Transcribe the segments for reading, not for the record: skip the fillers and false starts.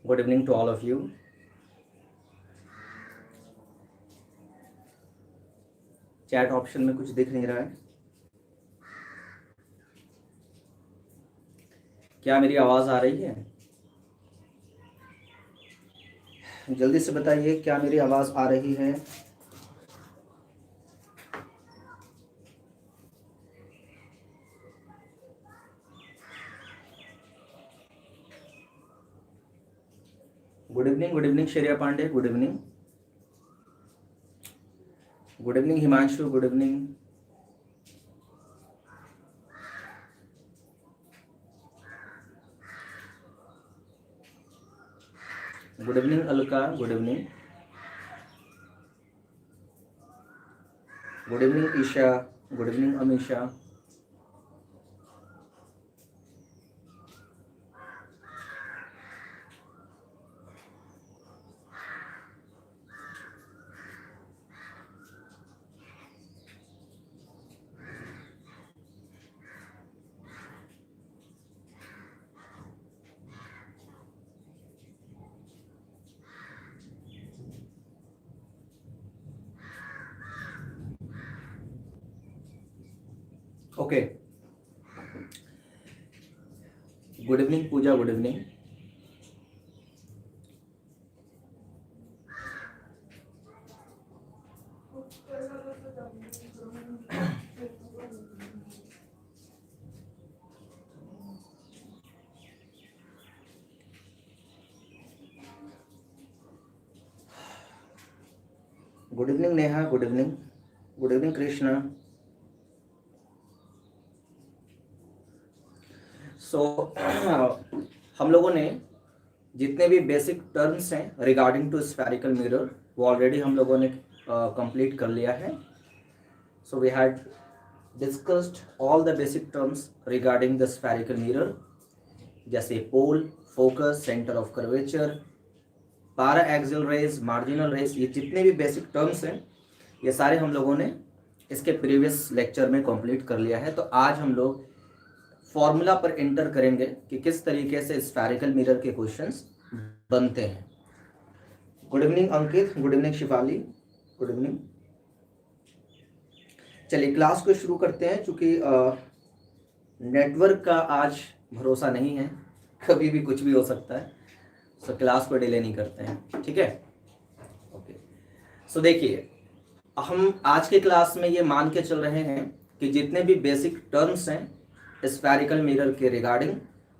Good evening to all of you. Chat option में कुछ दिख नहीं रहा है। क्या मेरी आवाज़ आ रही है? जल्दी से बताइए, क्या मेरी आवाज़ आ रही है? Good evening Shreya Pandey, good evening. Good evening Himanshu, good evening. Good evening Alka, good evening. Good evening Isha, good evening Amisha. Okay, good evening Pooja, good evening. Good evening Neha, good evening. Good evening Krishna. So हम लोगों ने जितने भी बेसिक टर्म्स हैं रिगार्डिंग टू स्फेरिकल मिरर वो already हम लोगों ने कंप्लीट कर लिया है। So we had discussed all the basic terms regarding the spherical mirror, जैसे पोल, फोकस, सेंटर ऑफ कर्वेचर, पारा एक्सियल रेज, मार्जिनल रेज, ये जितने भी बेसिक टर्म्स हैं ये सारे हम लोगों ने इसके प्रीवियस लेक्चर में कंप्लीट कर लिया है। तो आज हम लोग फॉर्मूला पर एंटर करेंगे कि किस तरीके से स्फेरिकल मिरर के क्वेश्चंस बनते हैं। Good evening Ankit, good evening Shifali, good evening. चलिए क्लास को शुरू करते हैं। चूंकि नेटवर्क का आज भरोसा नहीं है, कभी भी कुछ भी हो सकता है, सो क्लास को डिले नहीं करते हैं, ठीक है? ओके, सो देखिए हम आज के क्लास में ये मान के चल रहे हैं कि जितने भी बेसिक टर्म्स हैं स्फेरिकल मिरर के रिगार्डिंग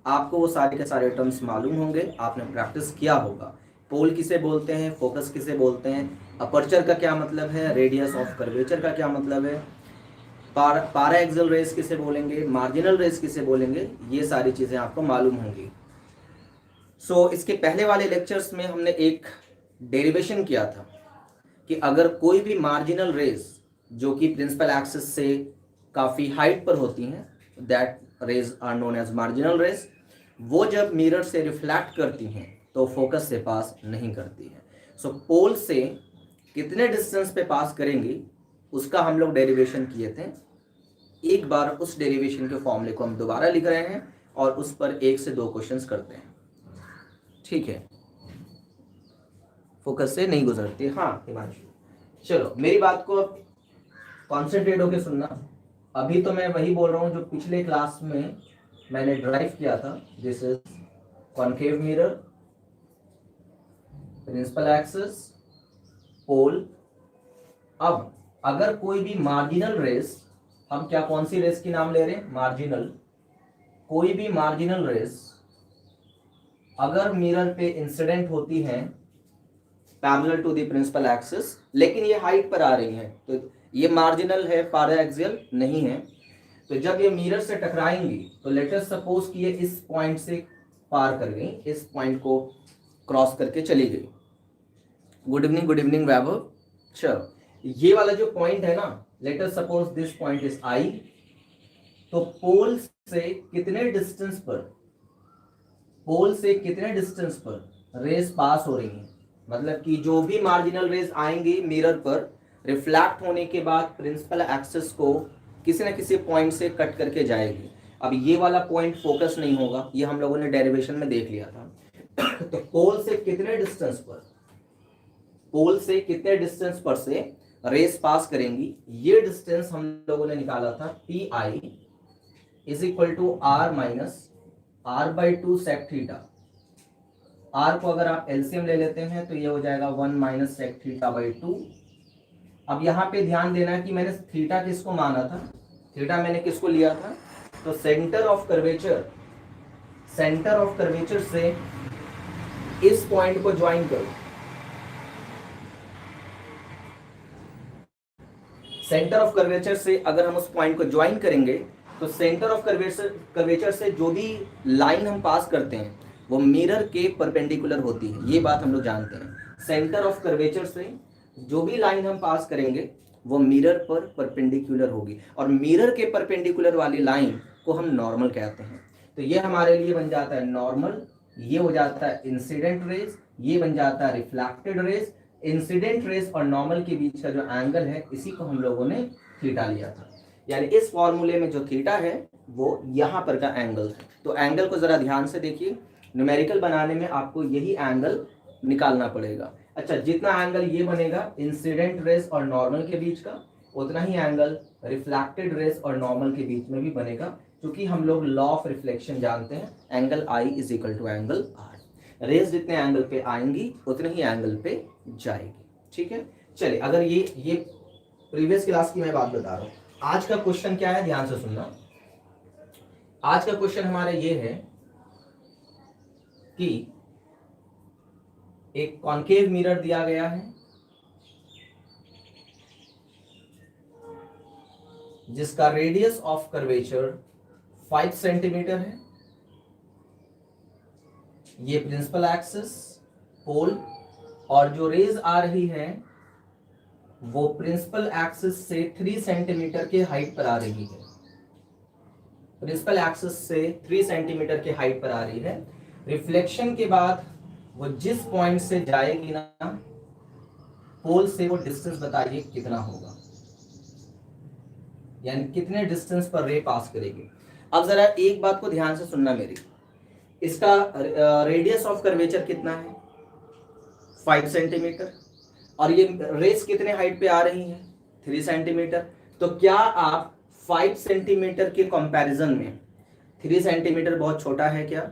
आपको वो सारे के सारे टर्म्स मालूम होंगे, आपने प्रैक्टिस किया होगा। पोल किसे बोलते हैं, फोकस किसे बोलते हैं, अपर्चर का क्या मतलब है, रेडियस ऑफ कर्वेचर का क्या मतलब है, पारा एक्सियल रेस किसे बोलेंगे, मार्जिनल रेस किसे बोलेंगे, ये सारी चीज़ें आपको मालूम होंगी। सो इसके पहले वाले लेक्चर्स में हमने एक डेरिवेशन किया था कि अगर कोई भी मार्जिनल रेज जो कि प्रिंसिपल एक्सिस से काफ़ी हाइट पर होती हैं, that rays are known as marginal rays, वो जब मिरर से रिफ्लेक्ट करती हैं तो फोकस से पास नहीं करती हैं। सो पोल से कितने डिस्टेंस पे पास करेंगी उसका हम लोग डेरिवेशन किए थे। एक बार उस डेरिवेशन के फॉर्मूले को हम दोबारा लिख रहे हैं और उस पर 1 से 2 क्वेश्चंस करते हैं, ठीक है? फोकस से नहीं गुजरती। हाँ हिमांशु, चलो मेरी बात को कॉन्सेंट्रेट होकर सुनना। अभी तो मैं वही बोल रहा हूँ जो पिछले क्लास में मैंने ड्राइव किया था। This is concave mirror, principal axis, pole. अब अगर कोई भी मार्जिनल रेस, हम क्या कौन सी रेस की नाम ले रहे हैं? मार्जिनल। कोई भी मार्जिनल रेस अगर मिरर पे इंसिडेंट होती हैं parallel to the principal axis, लेकिन ये हाइट पर आ रही है, तो ये मार्जिनल है, पारा एक्सियल नहीं है, तो जब ये मिरर से टकराएंगी तो लेट अस सपोज कि ये इस पॉइंट से पार कर गई, इस पॉइंट को क्रॉस करके चली गई। गुड इवनिंग वैभव। चलो ये वाला जो पॉइंट है ना, let us suppose this point is I, तो पोल से कितने डिस्टेंस पर, पोल से कितने डिस्टेंस पर रेस पास हो रही है, मतलब कि जो भी मार्जिनल रेज आएंगी मिरर पर रिफ्लेक्ट होने के बाद प्रिंसिपल एक्सिस को किसी न किसी पॉइंट से कट करके जाएगी। अब ये वाला पॉइंट फोकस नहीं होगा, ये हम लोगों ने डेरिवेशन में देख लिया था। तो पोल से कितने डिस्टेंस पर, पोल से कितने डिस्टेंस पर से रेस पास करेंगी, ये डिस्टेंस हम लोगों ने निकाला था P I is equal to R minus R by two sec theta. R को अगर आप एलसीएम ले लेते हैं तो ये हो जाएगा 1 माइनस सेक थीटा बाई 2। अब यहाँ पे ध्यान देना है कि मैंने थीटा किसको माना था, थीटा मैंने किसको लिया था, तो centre of curvature, centre of curvature से इस पॉइंट को ज्वाइन करो, सेंटर ऑफ कर्वेचर से अगर हम उस पॉइंट को ज्वाइन करेंगे तो सेंटर ऑफ कर्वेचर से जो भी लाइन हम पास करते हैं वो मिरर के परपेंडिकुलर होती है, ये बात हम लोग जानते हैं। सेंटर ऑफ कर्वेचर से जो भी लाइन हम पास करेंगे वो मिरर पर परपेंडिकुलर होगी, और मिरर के परपेंडिकुलर वाली लाइन को हम नॉर्मल कहते हैं। तो ये हमारे लिए बन जाता है नॉर्मल, ये हो जाता है इंसिडेंट रेज, ये बन जाता है रिफ्लेक्टेड रेज। इंसिडेंट रेज और नॉर्मल के बीच का जो एंगल है इसी को हम लोगों ने थीटा लिया था, यानी इस फॉर्मूले में जो थीटा है वो यहाँ पर का एंगल है। तो एंगल को जरा ध्यान से देखिए, न्यूमेरिकल बनाने में आपको यही एंगल निकालना पड़ेगा। अच्छा, जितना एंगल ये बनेगा इंसिडेंट रेज और नॉर्मल के बीच का, उतना ही एंगल रिफ्लेक्टेड रेज और नॉर्मल के बीच में भी बनेगा, क्योंकि हम लोग लॉ ऑफ रिफ्लेक्शन जानते हैं, angle I is equal to angle R. Rays जितने एंगल पे आएंगी उतने ही एंगल पे जाएगी। ठीक है, चलिए अगर ये प्रीवियस क्लास की मैं बात बता रहा हूं। आज का क्वेश्चन क्या है, ध्यान से सुनना। आज का क्वेश्चन हमारा ये है कि एक कॉन्केव मिरर दिया गया है जिसका रेडियस ऑफ कर्वेचर 5 सेंटीमीटर है। ये प्रिंसिपल एक्सिस पोल, और जो रेज आ रही है वो प्रिंसिपल एक्सिस से 3 सेंटीमीटर के हाइट पर आ रही है, प्रिंसिपल एक्सिस से 3 सेंटीमीटर के हाइट पर आ रही है। रिफ्लेक्शन के बाद वो जिस पॉइंट से जाएगी ना पोल से, वो डिस्टेंस बताइए कितना होगा, यानी कितने डिस्टेंस पर रे पास करेगी। अब जरा एक बात को ध्यान से सुनना मेरी, इसका रेडियस ऑफ कर्वेचर कितना है 5 सेंटीमीटर, और ये रेस कितने हाइट पे आ रही है 3 सेंटीमीटर। तो क्या आप 5 सेंटीमीटर के कंपैरिजन में 3 सेंटीमीटर बहुत छोटा है क्या?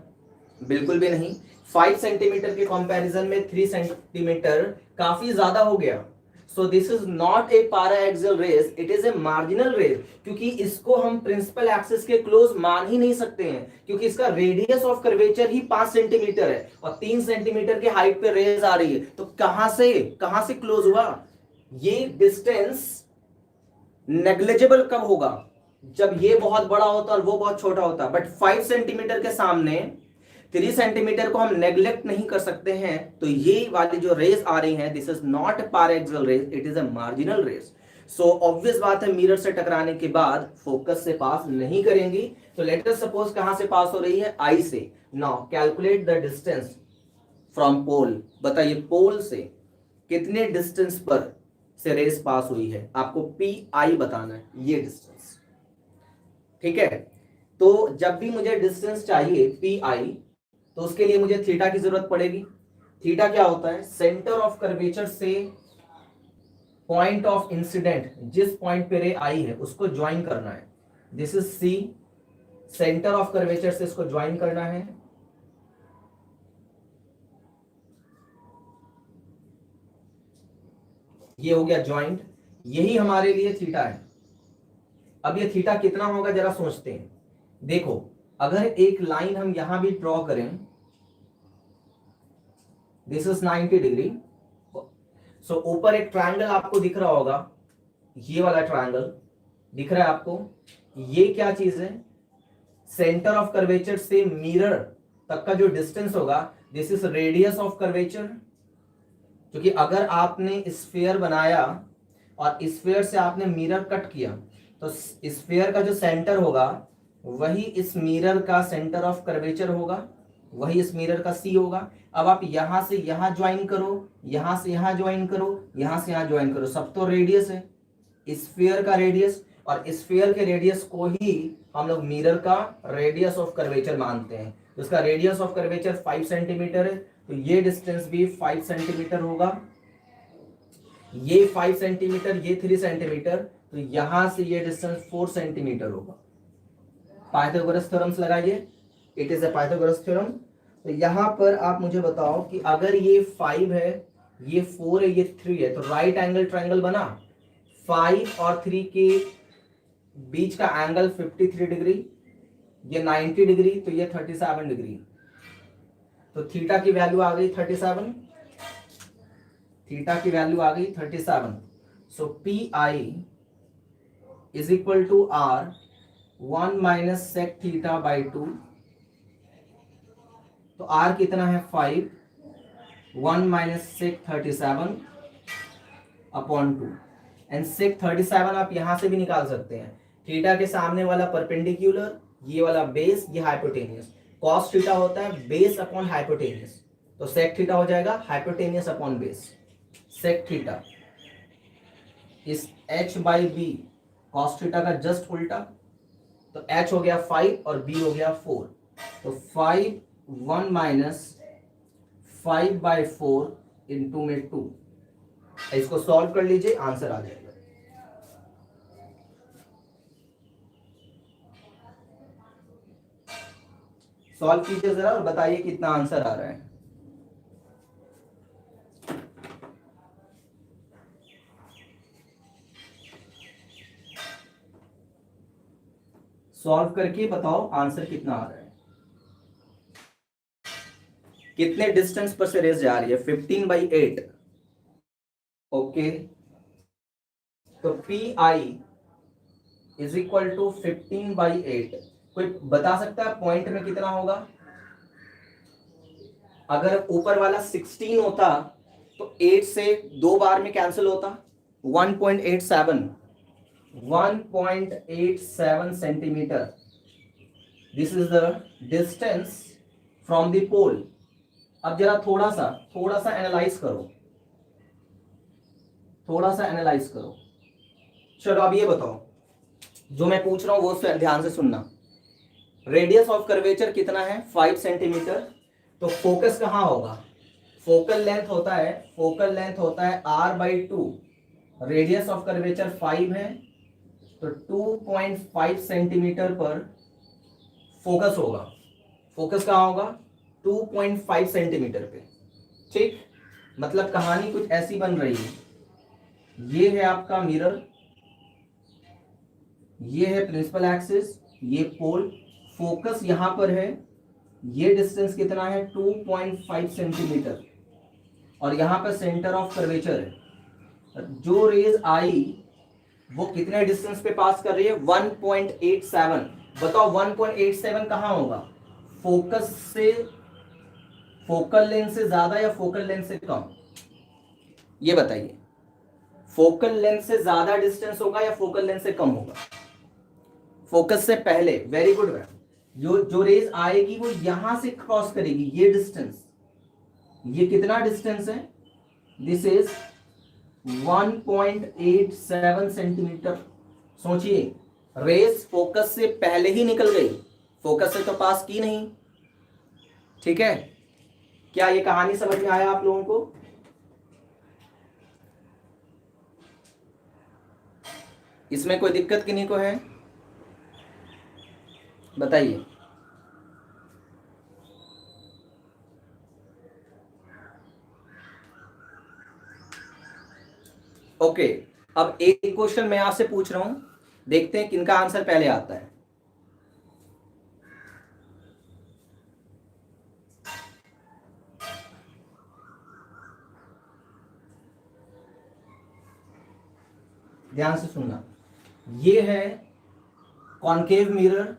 बिल्कुल भी नहीं। 5 सेंटीमीटर के कंपैरिजन में 3 सेंटीमीटर काफी ज्यादा हो गया। So this is not a paraxial rays, it is a marginal rays, क्योंकि इसको हम प्रिंसिपल एक्सिस के क्लोज मान ही नहीं सकते हैं, क्योंकि इसका radius of curvature he 5 centimetre है और 3 सेंटीमीटर के हाइट पे रेस आ रही है। तो कहां से क्लोज हुआ? ये डिस्टेंस नेग्लिजिबल कब होगा? जब ये बहुत बड़ा होता और वो बहुत छोटा होता। बट 5 सेंटीमीटर के सामने 3 सेंटीमीटर को हम नेग्लेक्ट नहीं कर सकते हैं। तो ये वाली जो रेस आ रही है, this is not a paraxial rays, it is a marginal rays. So obvious बात है, मिरर से टकराने के बाद फोकस से पास नहीं करेंगी। तो लेट अस सपोज कहां से पास हो रही है? आई से। Now calculate the distance from pole. बताइए पोल से कितने डिस्टेंस पर से रेस पास हुई है, आपको पी आई बताना है, ये डिस्टेंस। ठीक है, तो जब भी मुझे डिस्टेंस चाहिए पी आई, तो उसके लिए मुझे थीटा की जरूरत पड़ेगी। थीटा क्या होता है? सेंटर ऑफ कर्वेचर से पॉइंट ऑफ इंसिडेंट, जिस पॉइंट पे रे आई है उसको ज्वाइन करना है। This is C, centre of curvature से इसको ज्वाइन करना है। ये हो गया ज्वाइंट, यही हमारे लिए थीटा है। अब ये थीटा कितना होगा जरा सोचते हैं। देखो, अगर एक लाइन हम यहां भी ड्रॉ करें, दिस इज 90 डिग्री। सो ऊपर एक ट्रायंगल आपको दिख रहा होगा, ये वाला ट्रायंगल दिख रहा है आपको। ये क्या चीज है? सेंटर ऑफ कर्वेचर से मिरर तक का जो डिस्टेंस होगा, this is radius of curvature. क्योंकि अगर आपने स्फीयर बनाया और स्फीयर से आपने मिरर कट किया, तो स्फीयर का जो सेंटर होगा वही इस मिरर का सेंटर ऑफ कर्वेचर होगा, वही इस मिरर का सी होगा। अब आप यहां से यहां ज्वाइन करो, यहां से यहां ज्वाइन करो, यहां से यहां ज्वाइन करो, सब तो रेडियस है, स्फीयर का रेडियस, और स्फीयर के रेडियस को ही हम लोग मिरर का रेडियस ऑफ कर्वेचर मानते हैं। तो इसका रेडियस ऑफ कर्वेचर 5 सेंटीमीटर है, तो ये डिस्टेंस भी 5 सेंटीमीटर होगा, ये 5 सेंटीमीटर, ये 3 सेंटीमीटर, तो यहां से ये डिस्टेंस 4 सेंटीमीटर होगा। पाइथागोरस थ्योरम्स लगाइए, it is a Pythagoras theorem. तो यहां पर आप मुझे बताओ कि अगर ये 5 है, ये 4 है, ये 3 है, तो राइट एंगल ट्रायंगल बना। 5 और 3 के बीच का एंगल 53 डिग्री, ये 90 डिग्री, तो ये 37 डिग्री। तो थीटा की वैल्यू आ गई 37, थीटा की वैल्यू आ गई 37। So P I is equal to R 1 minus sec theta by 2। तो आर कितना है 5, 1 minus sec 37 upon 2, and sec 37 आप यहां से भी निकाल सकते हैं। थीटा के सामने वाला परपेंडिकुलर, ये वाला बेस, ये हाइपोटेनियस। कॉस थीटा होता है बेस अपॉन हाइपोटेनियस, तो सेक थीटा हो जाएगा hypotenuse upon base. Sec theta is h by B, cos theta का जस्ट उल्टा, तो h हो गया 5 और b हो गया 4, तो 5 1 माइनस 5 बाई 4 इंटू में 2। इसको सॉल्व कर लीजिए, आंसर आ जाएगा। सॉल्व कीजिए जरा और बताइए कितना आंसर आ रहा है। सॉल्व करके बताओ आंसर कितना आ रहा है। कितने डिस्टेंस पर से रेस जा रही है? 15/8। ओके, तो P I is equal to 15/8। कोई बता सकता है पॉइंट में कितना होगा? अगर ऊपर वाला 16 होता तो 8 से 2 बार में कैंसिल होता, 1.87 centimetre. This is the distance from the pole. अब जरा थोड़ा सा एनालाइज करो, चलो अब ये बताओ, जो मैं पूछ रहा हूं वो ध्यान से सुनना। रेडियस ऑफ कर्वेचर कितना है? 5 सेंटीमीटर। तो फोकस कहां होगा? फोकल लेंथ होता है r/2। रेडियस ऑफ कर्वेचर 5 है, तो 2.5 सेंटीमीटर पर फोकस होगा। फोकस कहां होगा? 2.5 सेंटीमीटर पे। ठीक, मतलब कहानी कुछ ऐसी बन रही है, ये है आपका मिरर, ये है प्रिंसिपल एक्सिस, ये पोल, फोकस यहां पर है, ये डिस्टेंस कितना है? 2.5 सेंटीमीटर, और यहां पर सेंटर ऑफ कर्वेचर है। जो रेज आई वो कितने डिस्टेंस पे पास कर रही है? 1.87। बताओ 1.87 कहां होगा? फोकस से, फोकल लेंथ से ज्यादा या फोकल लेंथ से कम? ये बताइए, फोकल लेंथ से ज्यादा डिस्टेंस होगा या फोकल लेंथ से कम होगा? फोकस से पहले। Very good. जो रेज आएगी वो यहां से क्रॉस करेगी, ये डिस्टेंस, ये कितना डिस्टेंस है? This is 1.87 centimetre. सोचिए, रेस फोकस से पहले ही निकल गई, फोकस से तो पास की नहीं। ठीक है, क्या ये कहानी समझ में आया आप लोगों को? इसमें कोई दिक्कत किन्हीं को है? बताइए। ओके, अब एक क्वेश्चन मैं आपसे पूछ रहा हूं, देखते हैं किनका आंसर पहले आता है। ध्यान से सुनना, ये है कॉनकेव मिरर,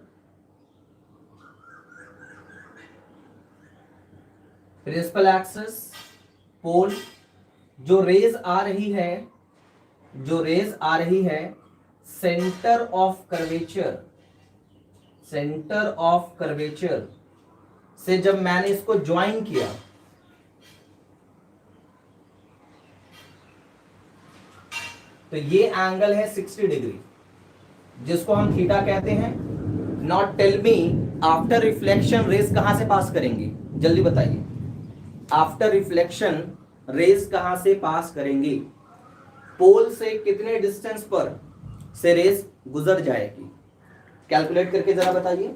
प्रिंसिपल एक्सिस, पोल। जो रेज आ रही है सेंटर ऑफ कर्वेचर से जब मैंने इसको ज्वाइन किया, तो ये एंगल है 60 डिग्री, जिसको हम थीटा कहते हैं। Now tell me after reflection rays कहां से पास करेंगी, जल्दी बताइए। आफ्टर रिफ्लेक्शन रेज कहां से पास करेंगी, पोल से कितने डिस्टेंस पर से रेज गुजर जाएगी, कैलकुलेट करके जरा बताइए।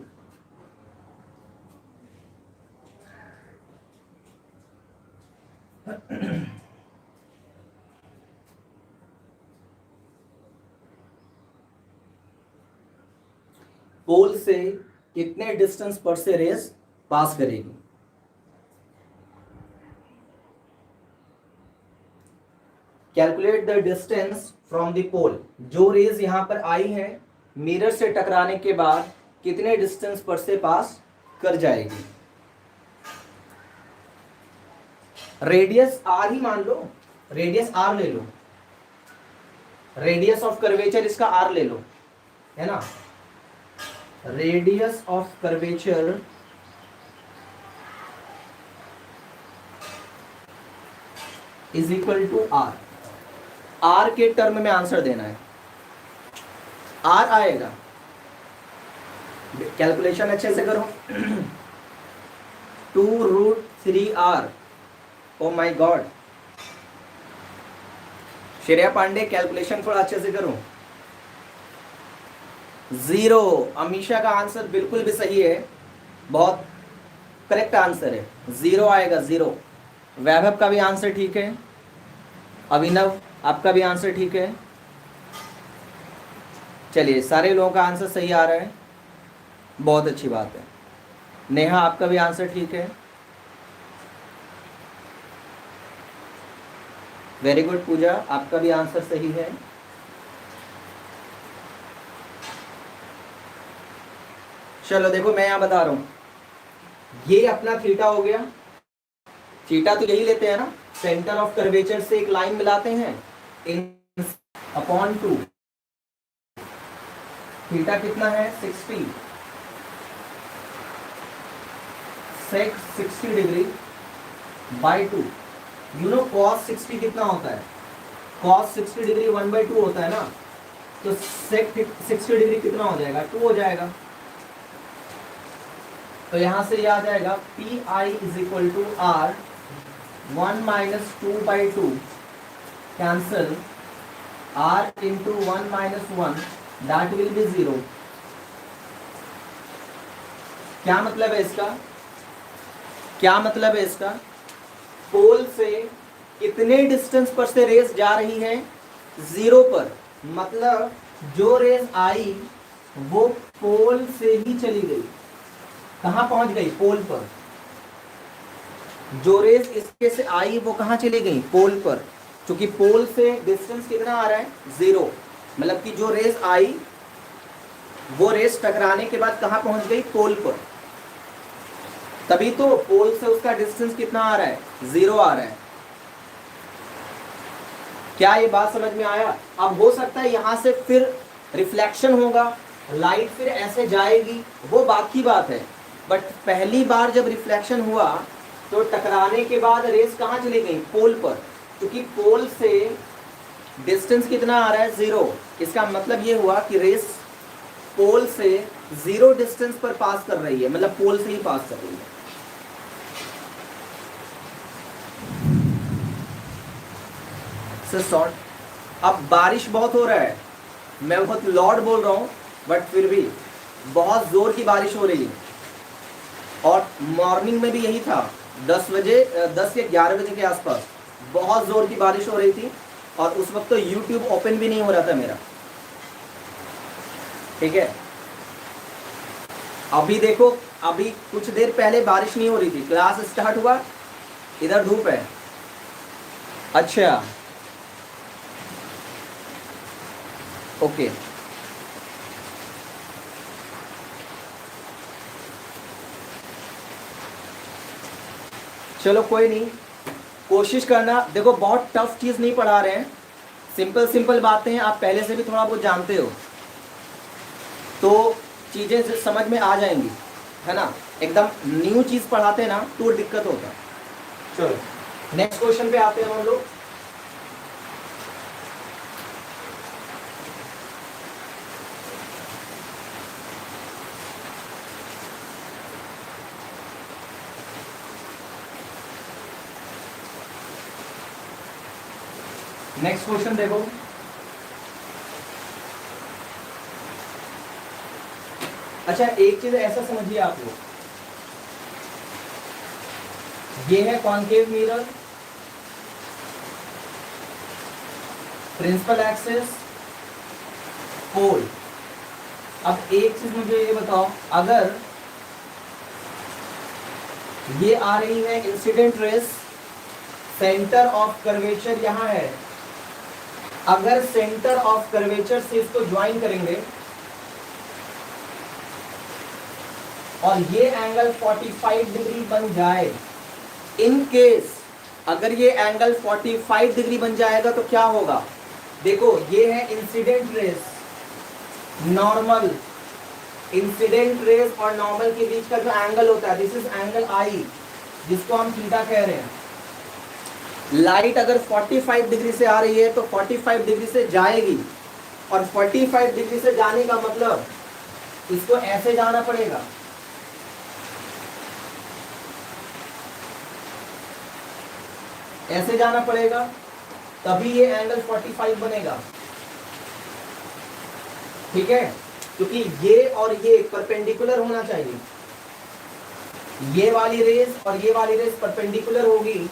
पोल से कितने डिस्टेंस पर से रेज पास करेगी। Calculate the distance from the pole, जो रेज यहां पर आई है मिरर से टकराने के बाद कितने डिस्टेंस पर से पास कर जाएगी। रेडियस आर ही मान लो, रेडियस आर ले लो, रेडियस ऑफ कर्वेचर इसका आर ले लो, है ना। Radius of curvature is equal to R, R के टर्म में आंसर देना है, आर आएगा। कैलकुलेशन अच्छे से करो। 2√3r, oh my god. Shreya Pandey calculation थोड़ा अच्छे से करो। 0, अमीशा का आंसर बिल्कुल भी सही है, बहुत करेक्ट आंसर है, 0 आएगा 0। वैभव का भी आंसर ठीक है, अभिनव आपका भी आंसर ठीक है। चलिए सारे लोगों का आंसर सही आ रहा है, बहुत अच्छी बात है। नेहा आपका भी आंसर ठीक है, वेरी गुड। पूजा आपका भी आंसर सही है। चलो देखो मैं यहां बता रहा हूं, ये अपना थीटा हो गया, थीटा तो यही लेते हैं ना, सेंटर ऑफ कर्वेचर से एक लाइन मिलाते हैं इन अपॉन 2, थीटा कितना है 60, सेक 60 degree by 2। You know cos 60 कितना होता है, कॉस 60 डिग्री 1/2 होता है ना, तो सेक 60 डिग्री कितना हो जाएगा, 2 हो जाएगा। तो यहां से याद आएगा P I is equal to R, 1 minus 2/2 cancel, R into 1 minus 1 that will be 0। क्या मतलब है इसका, क्या मतलब है इसका, पोल से कितने डिस्टेंस पर से रेस जा रही है, 0 पर, मतलब जो रेस आई वो पोल से ही चली गई, कहां पहुंच गई, पोल पर। जो रेस इसके से आई वो कहां चली गई, पोल पर, क्योंकि पोल से डिस्टेंस कितना आ रहा है 0, मतलब कि जो रेस आई वो रेस टकराने के बाद कहां पहुंच गई, पोल पर। तभी तो पोल से उसका डिस्टेंस कितना आ रहा है, 0 आ रहा है। क्या ये बात समझ में आया। अब हो सकता है यहां से फिर रिफ्लेक्शन होगा, लाइट फिर ऐसे जाएगी, वो बाकी बात है, बट पहली बार जब रिफ्लेक्शन हुआ तो टकराने के बाद रेस कहां चली गई, पोल पर, क्योंकि पोल से डिस्टेंस कितना आ रहा है 0। इसका मतलब ये हुआ कि रेस पोल से 0 डिस्टेंस पर पास कर रही है, मतलब पोल से ही पास कर रही है। शॉर्ट। अब बारिश बहुत हो रहा है, मैं बहुत लॉर्ड बोल रहा हूं, बट फिर भी बहुत जोर की बारिश हो रही है, और मॉर्निंग में भी यही था, 10 बजे 10 या 11 बजे के आसपास बहुत जोर की बारिश हो रही थी, और उस वक्त तो यूट्यूब ओपन भी नहीं हो रहा था मेरा, ठीक है। अभी देखो, अभी कुछ देर पहले बारिश नहीं हो रही थी, क्लास स्टार्ट हुआ, इधर धूप है। अच्छा ओके, चलो कोई नहीं, कोशिश करना। देखो बहुत टफ चीज नहीं पढ़ा रहे हैं, सिंपल सिंपल बातें हैं, आप पहले से भी थोड़ा बहुत जानते हो, तो चीजें समझ में आ जाएंगी, है ना। एकदम न्यू चीज पढ़ाते हैं ना तो दिक्कत होता है। चलो नेक्स्ट क्वेश्चन पे आते हैं हम लोग। नेक्स्ट क्वेश्चन देखो, अच्छा एक चीज ऐसा समझिए आप लोग, ये है concave mirror, principal axis, pole. अब एक चीज मुझे ये बताओ, अगर ये आ रही है incident rays, centre of curvature यहां है, अगर सेंटर ऑफ कर्वेचर से इसको ज्वाइन करेंगे और ये एंगल 45 डिग्री बन जाए, इन केस अगर ये एंगल 45 डिग्री बन जाएगा तो क्या होगा, देखो ये है incident rays, normal, incident rays और नॉर्मल के बीच का जो एंगल होता है, दिस इज एंगल आई, जिसको हम थीटा कह रहे हैं। लाइट अगर 45 डिग्री से आ रही है तो 45 डिग्री से जाएगी, और 45 डिग्री से जाने का मतलब इसको ऐसे जाना पड़ेगा, ऐसे जाना पड़ेगा, तभी ये एंगल 45 बनेगा। ठीक है, क्योंकि ये और ये परपेंडिकुलर होना चाहिए, ये वाली रेस और ये वाली रेस परपेंडिकुलर होगी,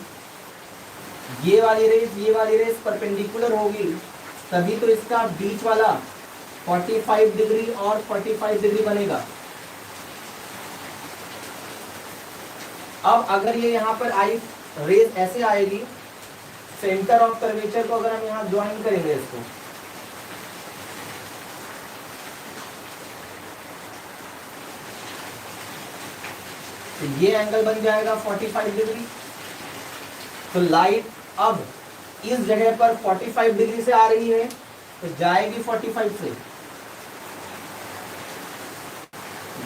ये वाली रेस परपेंडिकुलर होगी, तभी तो इसका बीच वाला 45 डिग्री और 45 डिग्री बनेगा। अब अगर ये यहाँ पर आई रेस ऐसे आएगी, सेंटर ऑफ कर्वेचर को अगर हम यहाँ ज्वाइन करेंगे इसको, तो ये एंगल बन जाएगा 45 डिग्री। तो लाइट अब इस जगह पर 45 डिग्री से आ रही है तो जाएगी 45 से,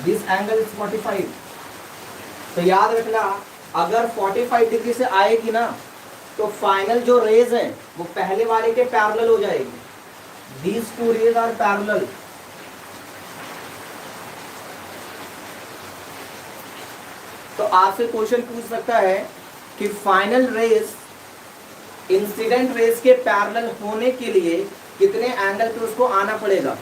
दिस एंगल इज 45। तो याद रखना, अगर 45 डिग्री से आएगी ना तो फाइनल जो रेज है वो पहले वाले के पैरेलल हो जाएगी, these two rays are parallel. तो आपसे क्वेश्चन पूछ सकता है कि फाइनल रेस इंसिडेंट रेस के पैरेलल होने के लिए कितने एंगल पे उसको आना पड़ेगा।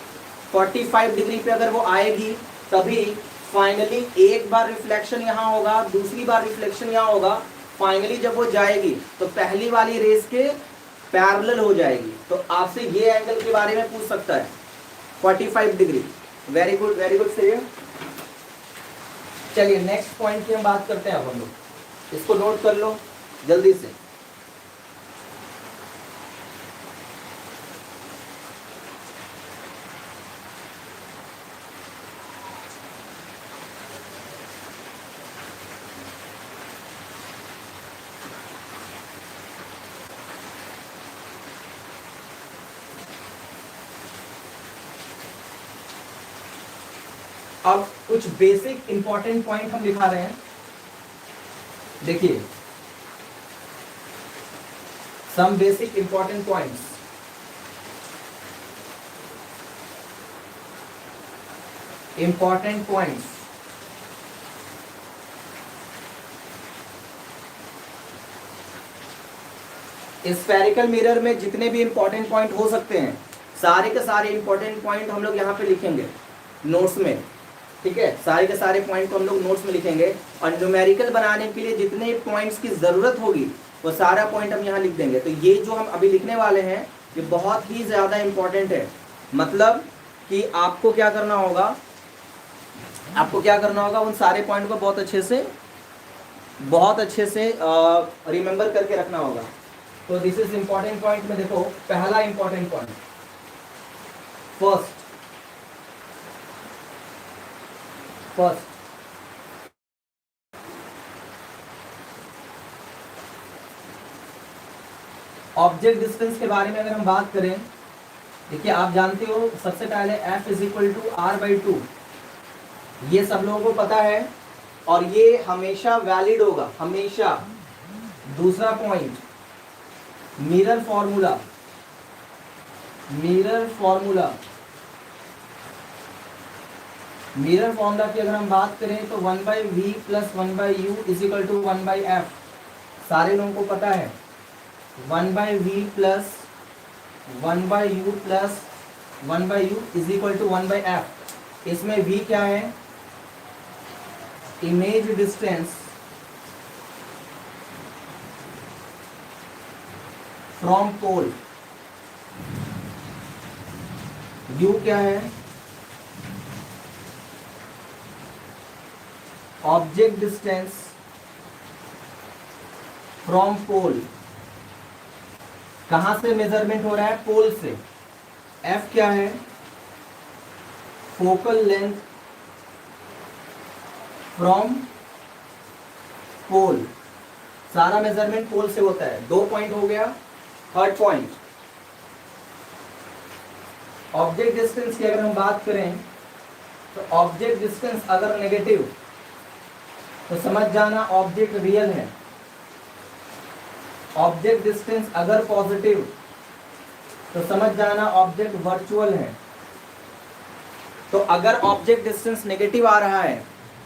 45 डिग्री पे अगर वो आएगी तभी फाइनली एक बार रिफ्लेक्शन यहाँ होगा, दूसरी बार रिफ्लेक्शन यहाँ होगा, फाइनली जब वो जाएगी तो पहली वाली रेस के पैरेलल हो जाएगी। तो आपसे ये एंगल के बारे में पूछ सकता है 45 degree. Very good, very good, सही है। चलिए नेक्स्ट पॉइंट की हम बात करते हैं। अब हम लोग इसको नोट कर लो जल्दी से। अब कुछ बेसिक इंपॉर्टेंट पॉइंट हम दिखा रहे हैं। देखिए, some basic important points. Important points, spherical mirror में जितने भी इंपॉर्टेंट पॉइंट हो सकते हैं, सारे के सारे इंपॉर्टेंट पॉइंट हम लोग यहाँ पे लिखेंगे नोट्स में। ठीक है, सारे के सारे पॉइंट को हम लोग नोट्स में लिखेंगे, और न्यूमेरिकल बनाने के लिए जितने पॉइंट्स की ज़रूरत होगी वो सारा पॉइंट हम यहाँ लिख देंगे। तो ये जो हम अभी लिखने वाले हैं ये बहुत ही ज़्यादा इम्पोर्टेंट है। मतलब कि आपको क्या करना होगा, उन सारे पॉइंट को बहुत अच्छे से रिमेंबर करके रखना होगा। तो दिस इज इम्पॉर्टेंट पॉइंट में देखो, पहला important point, first object distance के बारे में अगर हम बात करें, देखिए आप जानते हो सबसे पहले F is equal to R/2, ये सब लोगों को पता है और ये हमेशा वैलिड होगा, हमेशा। दूसरा पॉइंट, मिरर फॉर्मूला की अगर हम बात करें तो 1/v + 1/u = 1/f। सारे लोगों को पता है 1/v + 1/u plus 1/u is equal to 1/f। इसमें v क्या है, image distance from pole, u क्या है, ऑब्जेक्ट डिस्टेंस फ्रॉम पोल। कहां से मेजरमेंट हो रहा है, पोल से। f क्या है, फोकल लेंथ फ्रॉम पोल। सारा मेजरमेंट पोल से होता है। 2 पॉइंट हो गया। थर्ड पॉइंट, ऑब्जेक्ट डिस्टेंस की अगर हम बात करें तो ऑब्जेक्ट डिस्टेंस अगर नेगेटिव तो समझ जाना ऑब्जेक्ट रियल है। ऑब्जेक्ट डिस्टेंस अगर पॉजिटिव तो समझ जाना ऑब्जेक्ट वर्चुअल है। तो अगर ऑब्जेक्ट डिस्टेंस नेगेटिव आ रहा है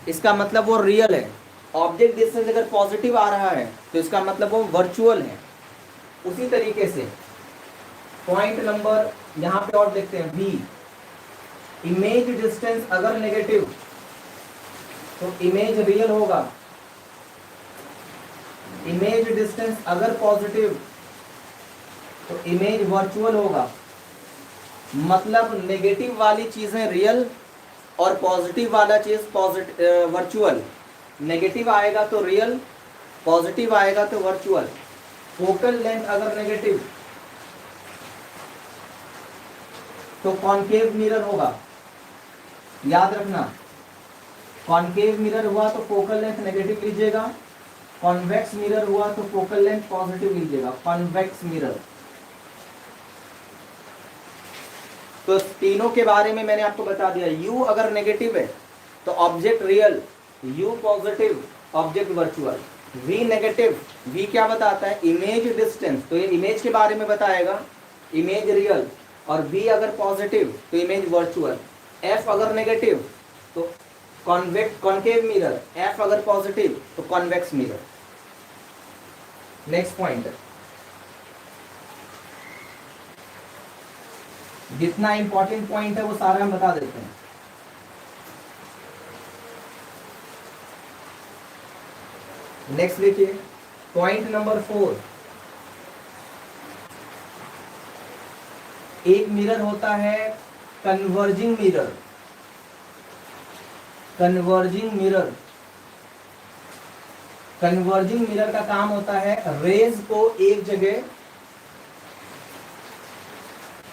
इसका मतलब वो रियल है। ऑब्जेक्ट डिस्टेंस अगर पॉजिटिव आ रहा है तो इसका मतलब वो वर्चुअल है। उसी तरीके से पॉइंट नंबर यहां पे और देखते हैं, बी, इमेज डिस्टेंस अगर नेगेटिव तो इमेज रियल होगा। इमेज डिस्टेंस अगर पॉजिटिव तो इमेज वर्चुअल होगा। मतलब नेगेटिव वाली चीजें रियल और पॉजिटिव वाला चीज वर्चुअल। नेगेटिव आएगा तो रियल, पॉजिटिव आएगा तो वर्चुअल। फोकल लेंथ अगर नेगेटिव तो कॉनकेव मिरर होगा। याद रखना, कॉनकेव मिरर हुआ तो फोकल लेंथ नेगेटिव लीजिएगा, कॉन्वेक्स मिरर हुआ तो फोकल लेंथ पॉजिटिव लीजिएगा। Convex mirror. तो तीनों के बारे में मैंने आपको बता दिया। u अगर नेगेटिव है तो object real, u positive object virtual. v negative, v क्या बताता है, इमेज डिस्टेंस, तो ये इमेज के बारे में बताएगा, इमेज रियल। और v अगर पॉजिटिव तो इमेज वर्चुअल। f अगर नेगेटिव तो कॉनकेव मिरर, f अगर पॉजिटिव तो कॉन्वेक्स मिरर। नेक्स्ट पॉइंट, जितना इंपॉर्टेंट पॉइंट है वो सारा हम बता देते हैं। नेक्स्ट देखिए, पॉइंट नंबर 4, एक मिरर होता है converging mirror. Converging mirror, converging mirror का काम होता है रेज को एक जगह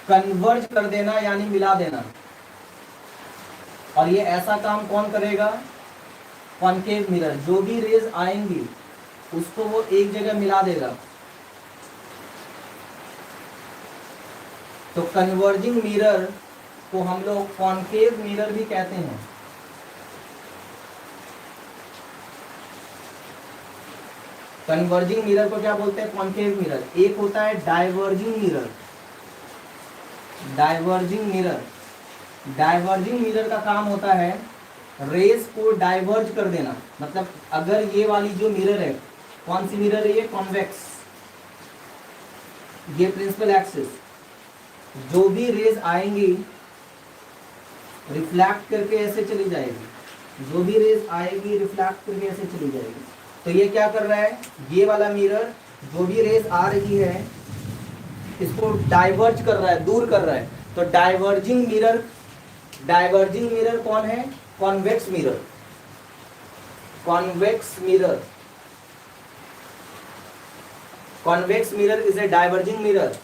कन्वर्ज कर देना, यानी मिला देना। और ये ऐसा काम कौन करेगा, कॉनकेव मिरर। जो भी रेज आएंगी उसको वो एक जगह मिला देगा। तो कन्वर्जिंग मिरर को हम लोग कॉनकेव मिरर भी कहते हैं। कन्वर्जिंग मिरर को क्या बोलते हैं, कॉनकेव मिरर। एक होता है diverging mirror. Diverging mirror, diverging mirror का काम होता है रेज को डाइवर्ज कर देना। मतलब अगर ये वाली जो मिरर है, कौन सी मिरर है ये, कॉन्वेक्स, ये प्रिंसिपल एक्सिस, जो भी रेज आएंगी रिफ्लेक्ट करके ऐसे चली जाएगी। जो भी रेज आएगी रिफ्लेक्ट करके ऐसे चली जाएगी। तो ये क्या कर रहा है, ये वाला मिरर जो भी रेज आ रही है इसको डाइवर्ज कर रहा है, दूर कर रहा है। तो डाइवर्जिंग मिरर, डाइवर्जिंग मिरर कौन है, convex mirror. Convex mirror, convex mirror is a diverging mirror.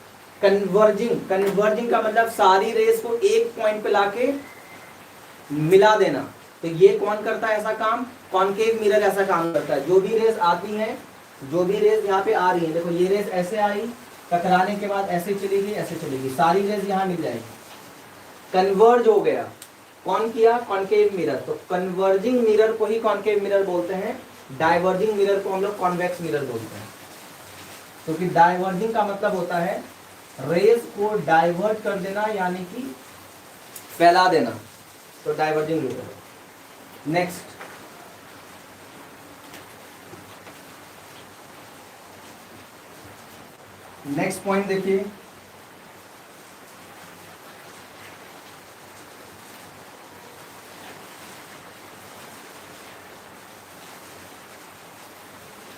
Converging, converging का मतलब सारी रेस को एक पॉइंट पे लाके मिला देना। तो ये कौन करता है ऐसा काम, कॉनकेव मिरर ऐसा काम करता है। जो भी रेस आती हैं, जो भी रेस यहाँ पे आ रही है, देखो ये रेस ऐसे आई, टकराने के बाद ऐसे चलेगी, ऐसे चलेगी, सारी रेस यहाँ मिल जाएगी। कन्वर्ज हो गया, कौन किया, कॉनकेव मिरर। तो कन्वर्जिंग मिरर को ही कॉनकेव मिरर बोलते हैं, डाइवर्जिंग मिरर को हम लोग कॉन्वेक्स मिरर बोलते हैं। क्योंकि डाइवर्जिंग का मतलब होता है रेस को डाइवर्ट कर देना, यानी कि फैला देना। तो diverging mirror. Next, next point देखिए,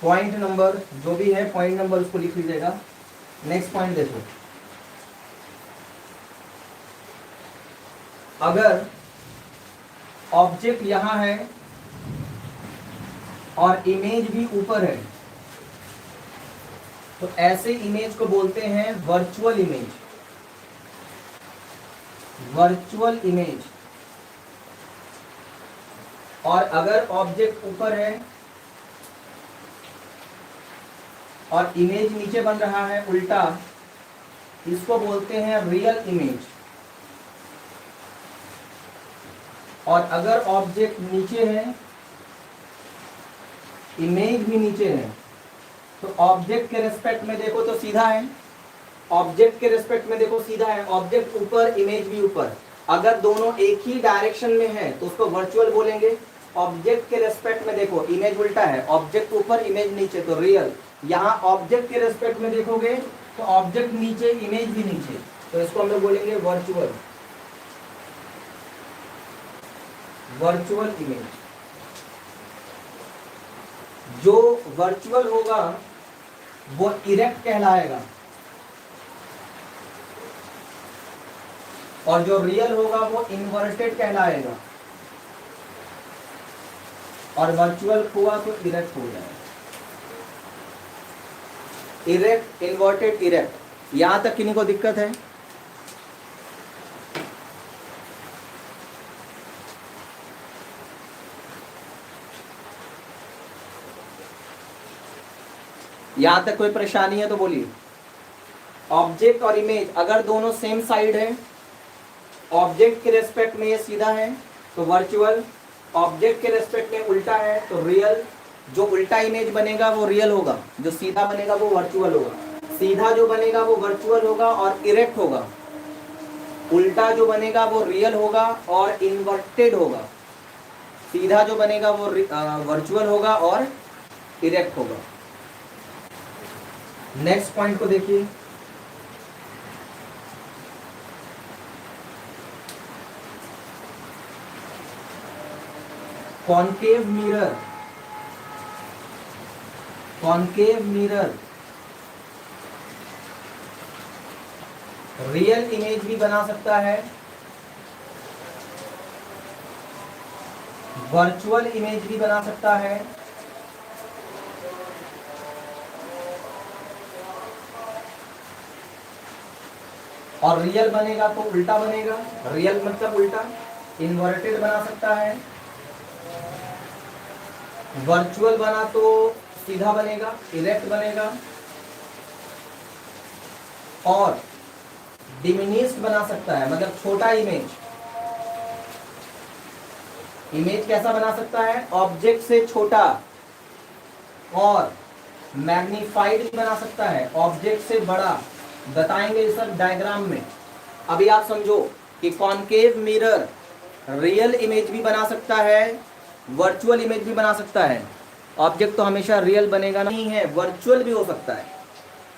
पॉइंट नंबर जो भी है, पॉइंट नंबर उसको लिख लीजिएगा। नेक्स्ट पॉइंट देखो, अगर ऑब्जेक्ट यहां है और इमेज भी ऊपर है तो ऐसे इमेज को बोलते हैं वर्चुअल इमेज। Virtual image. और अगर ऑब्जेक्ट ऊपर है और इमेज नीचे बन रहा है उल्टा, इसको बोलते हैं रियल इमेज। और अगर ऑब्जेक्ट नीचे है, इमेज भी नीचे है, तो ऑब्जेक्ट के रेस्पेक्ट में देखो तो सीधा है, ऑब्जेक्ट के रेस्पेक्ट में देखो सीधा है, ऑब्जेक्ट ऊपर इमेज भी ऊपर। अगर दोनों एक ही डायरेक्शन में है तो उसको वर्चुअल बोलेंगे। ऑब्जेक्ट के रेस्पेक्ट में देखो इमेज उल्टा है, ऑब्जेक्ट ऊपर इमेज नीचे, तो रियल। यहाँ ऑब्जेक्ट के रेस्पेक्ट में देखोगे तो ऑब्जेक्ट नीचे इमेज भी नीचे, तो इसको हम लोग बोलेंगे वर्चुअल। Virtual image. जो वर्चुअल होगा वो इरेक्ट कहलाएगा और जो रियल होगा वो इन्वर्टेड कहलाएगा। और वर्चुअल हुआ तो इरेक्ट हो जाएगा। Erect, inverted, erect. यहां तक किन्हीं को दिक्कत है? यहां तक कोई परेशानी है तो बोलिए। ऑब्जेक्ट और इमेज अगर दोनों सेम साइड है, ऑब्जेक्ट के रेस्पेक्ट में ये सीधा है तो वर्चुअल, ऑब्जेक्ट के रेस्पेक्ट में उल्टा है तो रियल। जो उल्टा इमेज बनेगा वो रियल होगा, जो सीधा बनेगा वो वर्चुअल होगा। सीधा जो बनेगा वो वर्चुअल होगा और इरेक्ट होगा, उल्टा जो बनेगा वो रियल होगा और इन्वर्टेड होगा। सीधा जो बनेगा वो वर्चुअल होगा और इरेक्ट होगा। नेक्स्ट पॉइंट को देखिए, concave mirror. Concave mirror real image भी बना सकता है, वर्चुअल इमेज भी बना सकता है, और रियल बनेगा तो उल्टा बनेगा। रियल मतलब उल्टा, इन्वर्टेड बना सकता है। वर्चुअल बना तो सीधा बनेगा, इरेक्ट बनेगा। और डिमिनिश्ड बना सकता है, मतलब छोटा इमेज। इमेज कैसा बना सकता है? ऑब्जेक्ट से छोटा। और मैग्नीफाइड भी बना सकता है, ऑब्जेक्ट से बड़ा। बताएंगे इस सब डायग्राम में। अभी आप समझो कि कॉनकेव मिरर रियल इमेज भी बना सकता है, वर्चुअल इमेज भी बना सकता है। ऑब्जेक्ट तो हमेशा रियल बनेगा नहीं है, वर्चुअल भी हो सकता है।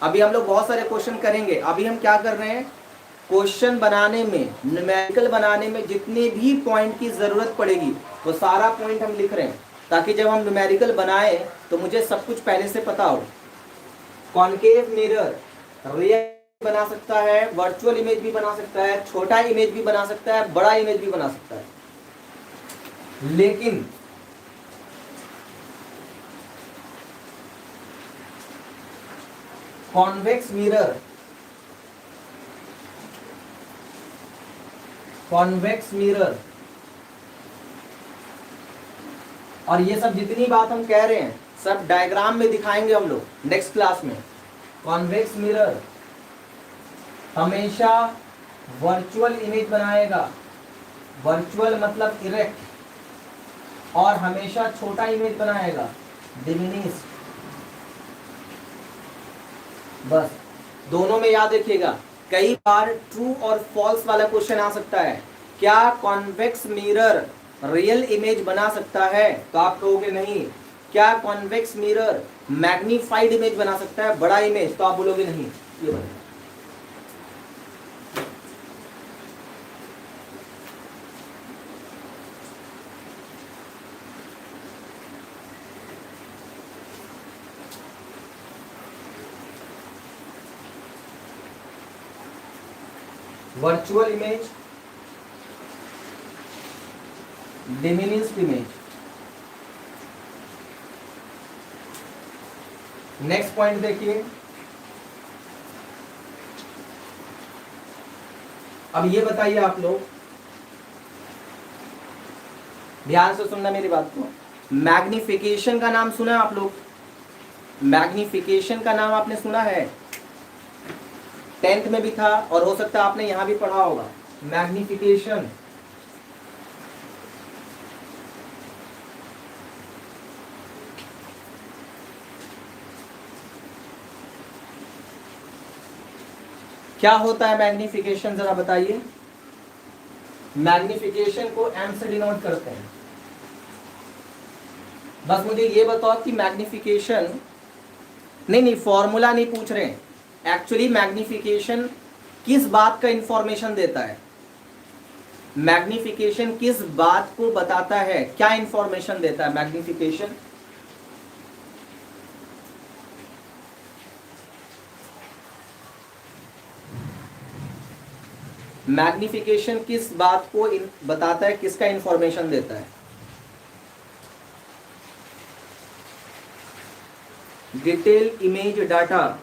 अभी हम लोग बहुत सारे क्वेश्चन करेंगे। अभी हम क्या कर रहे हैं? क्वेश्चन बनाने में, न्यूमेरिकल बनाने में जितने भी पॉइंट की जरूरत पड़ेगी वो सारा पॉइंट हम लिख रहे हैं, ताकि जब हम न्यूमेरिकल बनाए तो मुझे सब कुछ पहले से पता हो। कॉनकेव मिरर रियल बना सकता है, वर्चुअल इमेज भी बना सकता है, छोटा इमेज भी बना सकता है, बड़ा इमेज भी बना सकता है। लेकिन कॉन्वेक्स मिरर, कॉन्वेक्स मिरर, और ये सब जितनी बात हम कह रहे हैं सब डायग्राम में दिखाएंगे हम लोग नेक्स्ट क्लास में। कॉन्वेक्स मिरर हमेशा वर्चुअल इमेज बनाएगा, वर्चुअल मतलब इरेक्ट, और हमेशा छोटा इमेज बनाएगा, डिमिनिश्ड। बस दोनों में याद रखिएगा। कई बार ट्रू और फॉल्स वाला क्वेश्चन आ सकता है, क्या कॉन्वेक्स मिरर रियल इमेज बना सकता है? तो आप कहोगे नहीं। क्या कॉन्वेक्स मिरर मैग्नीफाइड इमेज बना सकता है, बड़ा इमेज? तो आप बोलोगे नहीं। ये बना virtual image, diminished image. Next point देखिए, अब ये बताइए आप लोग, ध्यान से सुनना मेरी बात को। मैग्निफिकेशन का नाम सुना है आप लोग? मैग्निफिकेशन का नाम आपने सुना है? 10th में भी था और हो सकता है आपने यहां भी पढ़ा होगा। मैग्निफिकेशन, क्या होता है मैग्निफिकेशन, जरा बताइए। मैग्निफिकेशन को एम से डिनोट करते हैं। बस मुझे ये बताओ कि मैग्निफिकेशन, नहीं फॉर्मूला नहीं पूछ रहे हैं, एक्चुअली मैग्निफिकेशन किस बात का इंफॉर्मेशन देता है? मैग्निफिकेशन किस बात को बताता है, क्या इंफॉर्मेशन देता है मैग्निफिकेशन? मैग्निफिकेशन किस बात को बताता है, किसका इंफॉर्मेशन देता है? Detail image data,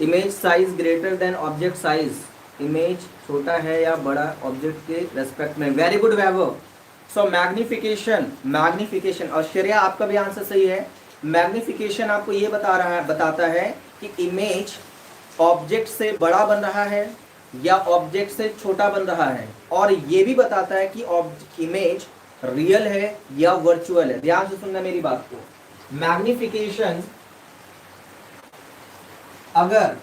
image size greater than object size, image छोटा है या बड़ा ऑब्जेक्ट के रेस्पेक्ट में। वेरी गुड वैभव। सो मैग्निफिकेशन, मैग्निफिकेशन, और श्रेया आपका भी आंसर सही है। मैग्निफिकेशन आपको ये बताता है कि इमेज ऑब्जेक्ट से बड़ा बन रहा है या ऑब्जेक्ट से छोटा बन रहा है, और ये भी बताता है कि इमेज रियल है या वर्चुअल है। ध्यान से सुनना मेरी बात को। मैग्निफिकेशन अगर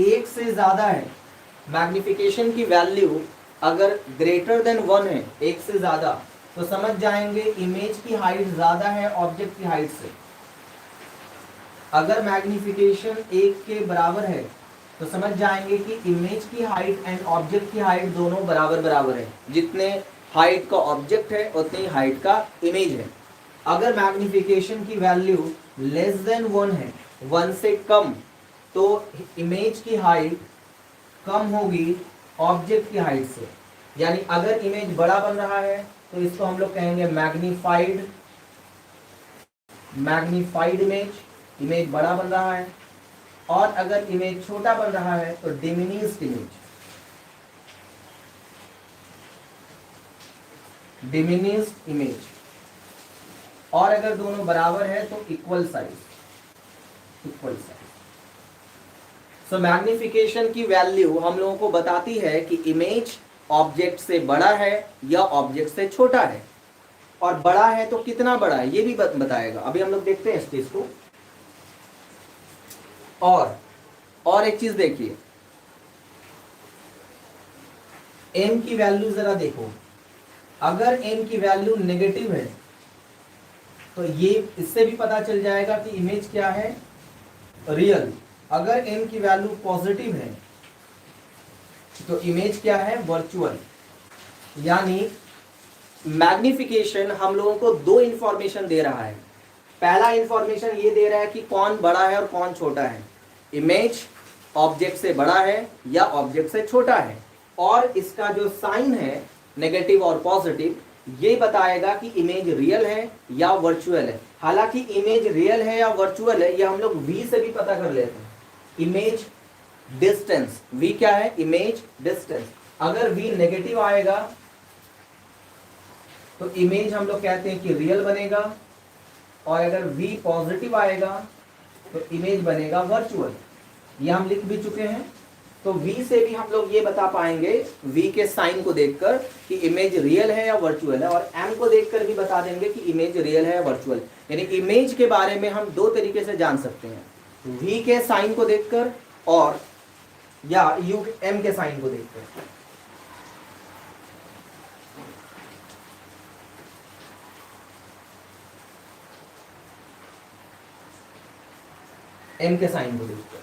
एक से ज्यादा है, मैग्निफिकेशन की वैल्यू अगर ग्रेटर देन 1 है, एक से ज्यादा, तो समझ जाएंगे इमेज की हाइट ज्यादा है ऑब्जेक्ट की हाइट से। अगर मैग्निफिकेशन 1 के बराबर है तो समझ जाएंगे कि इमेज की हाइट एंड ऑब्जेक्ट की हाइट दोनों बराबर बराबर है। जितने हाइट का ऑब्जेक्ट है उतनी ही हाइट का इमेज है। अगर मैग्निफिकेशन की वैल्यू लेस देन 1 है, 1 से कम, तो इमेज की हाइट कम होगी ऑब्जेक्ट की हाइट से। यानी अगर इमेज बड़ा बन रहा है तो इसको हम लोग कहेंगे मैग्नीफाइड, मैग्नीफाइड इमेज, इमेज बड़ा बन रहा है। और अगर इमेज छोटा बन रहा है तो डिमिनिश्ड इमेज, डिमिनिश्ड इमेज। और अगर दोनों बराबर है तो इक्वल साइज, इक्वल साइज। सो मैग्निफिकेशन की वैल्यू हम लोगों को बताती है कि इमेज ऑब्जेक्ट से बड़ा है या ऑब्जेक्ट से छोटा है, और बड़ा है तो कितना बड़ा है ये भी बताएगा। अभी हम लोग देखते हैं इस चीज को। और एक चीज देखिए, m की वैल्यू जरा देखो। अगर m की वैल्यू नेगेटिव है तो ये इससे भी पता चल जाएगा कि इमेज क्या है, रियल। अगर m की वैल्यू पॉजिटिव है तो इमेज क्या है, वर्चुअल। यानी मैग्निफिकेशन हम लोगों को दो इंफॉर्मेशन दे रहा है। पहला इंफॉर्मेशन ये दे रहा है कि कौन बड़ा है और कौन छोटा है, इमेज ऑब्जेक्ट से बड़ा है या ऑब्जेक्ट से छोटा है। और इसका जो साइन है नेगेटिव और पॉजिटिव, ये बताएगा कि इमेज रियल है या वर्चुअल है। हालांकि इमेज रियल है या वर्चुअल है ये हम लोग v से भी पता कर लेते हैं। इमेज डिस्टेंस, v क्या है, इमेज डिस्टेंस। अगर v नेगेटिव आएगा तो इमेज हम लोग कहते हैं कि रियल बनेगा, और अगर v पॉजिटिव आएगा तो इमेज बनेगा वर्चुअल। ये हम लिख भी चुके हैं। तो v से भी हम लोग ये बता पाएंगे, v के साइन को देखकर, कि इमेज रियल है या वर्चुअल है, और m को देखकर भी बता देंगे कि इमेज रियल है या वर्चुअल। यानी इमेज के बारे में हम दो तरीके से जान सकते हैं, v के साइन को देखकर और या u m के साइन को देखकर। m के साइन को देखकर।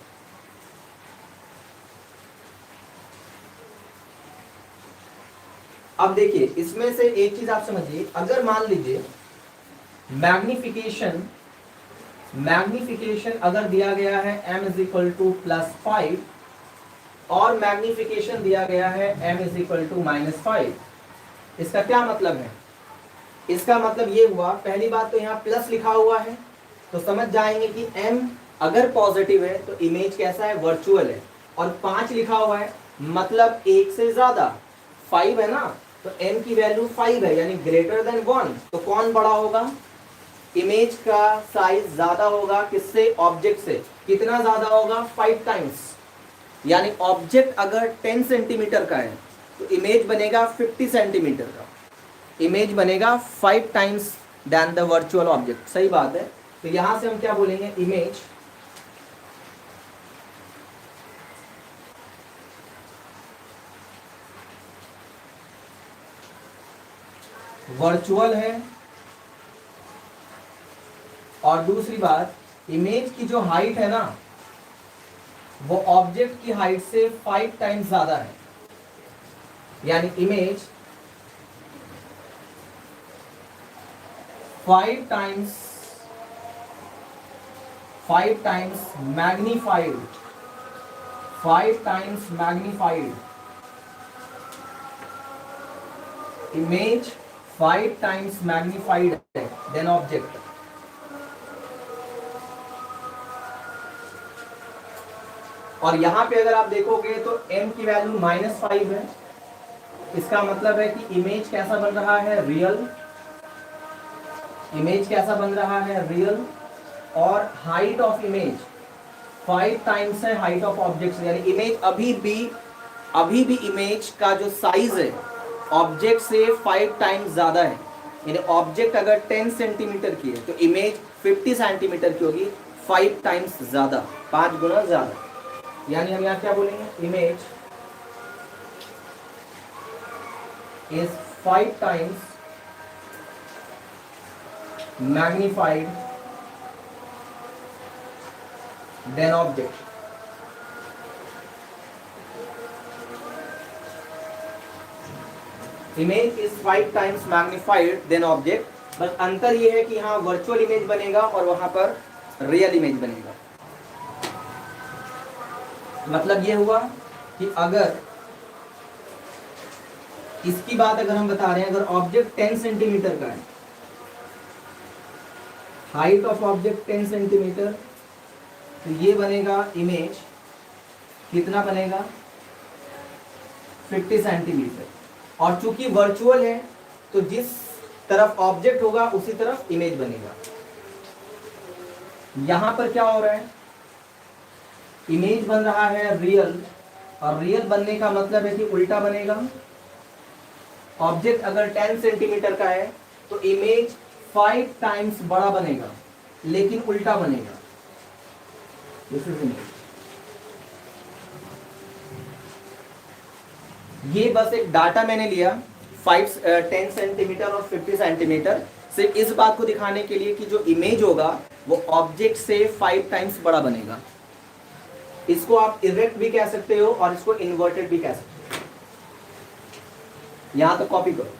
अब देखिए, इसमें से एक चीज आप समझिए। अगर मान लीजिए मैग्निफिकेशन अगर दिया गया है m = +5, और मैग्निफिकेशन दिया गया है m इज इक्वल टू -5। इसका क्या मतलब है? इसका मतलब ये हुआ, पहली बात तो यहाँ प्लस लिखा हुआ है तो समझ जाएंगे कि m अगर पॉजिटिव है तो इमेज कैसा है, वर्चुअल है। और 5 लिखा हुआ है मतलब 1 से ज्यादा, 5 है ना, तो m की वैल्यू 5 है यानी ग्रेटर देन 1। तो कौन बड़ा होगा? इमेज का साइज ज्यादा होगा किससे? ऑब्जेक्ट से। कितना ज्यादा होगा? 5 टाइम्स। यानी ऑब्जेक्ट अगर 10 सेंटीमीटर का है तो इमेज बनेगा 50 सेंटीमीटर का। इमेज बनेगा 5 times than the virtual object. सही बात है। तो यहां से हम क्या बोलेंगे? इमेज वर्चुअल है। और दूसरी बात, इमेज की जो हाइट है ना वो ऑब्जेक्ट की हाइट से 5 टाइम्स ज्यादा है। यानी image 5 times magnified, 5 times magnified. Image 5 times magnified है देन ऑब्जेक्ट। और यहां पे अगर आप देखोगे तो m की वैल्यू -5 है। इसका मतलब है कि इमेज कैसा बन रहा है? रियल। इमेज कैसा बन रहा है? रियल। और हाइट ऑफ इमेज 5 टाइम्स है हाइट ऑफ ऑब्जेक्ट। यानी इमेज अभी भी इमेज का जो साइज है ऑब्जेक्ट से 5 टाइम्स ज्यादा है। यानी ऑब्जेक्ट अगर 10 सेंटीमीटर की है तो इमेज 50 सेंटीमीटर की होगी, 5 टाइम्स ज्यादा, 5 गुना ज्यादा। यानी हम यहाँ क्या बोलेंगे? Image is 5 times magnified than object. Image is 5 times magnified than object. बस अंतर ये है कि यहाँ वर्चुअल इमेज बनेगा और वहां पर रियल इमेज बनेगा। मतलब ये हुआ कि अगर इसकी बात अगर हम बता रहे हैं, अगर ऑब्जेक्ट 10 सेंटीमीटर का है, हाइट ऑफ ऑब्जेक्ट 10 सेंटीमीटर, तो ये बनेगा इमेज कितना बनेगा? 50 सेंटीमीटर। और चूंकि वर्चुअल है तो जिस तरफ ऑब्जेक्ट होगा उसी तरफ इमेज बनेगा। यहां पर क्या हो रहा है? इमेज बन रहा है रियल। और रियल बनने का मतलब है कि उल्टा बनेगा। ऑब्जेक्ट अगर 10 सेंटीमीटर का है तो इमेज 5 टाइम्स बड़ा बनेगा, लेकिन उल्टा बनेगा। This is image. ये बस एक डाटा मैंने लिया 10 सेंटीमीटर और 50 सेंटीमीटर, सिर्फ इस बात को दिखाने के लिए कि जो इमेज होगा वो ऑब्जेक्ट से 5 टाइम्स बड़ा बनेगा। इसको आप इरेक्ट भी कह सकते हो और इसको इन्वर्टेड भी कह सकते हो। यहां तो कॉपी करो।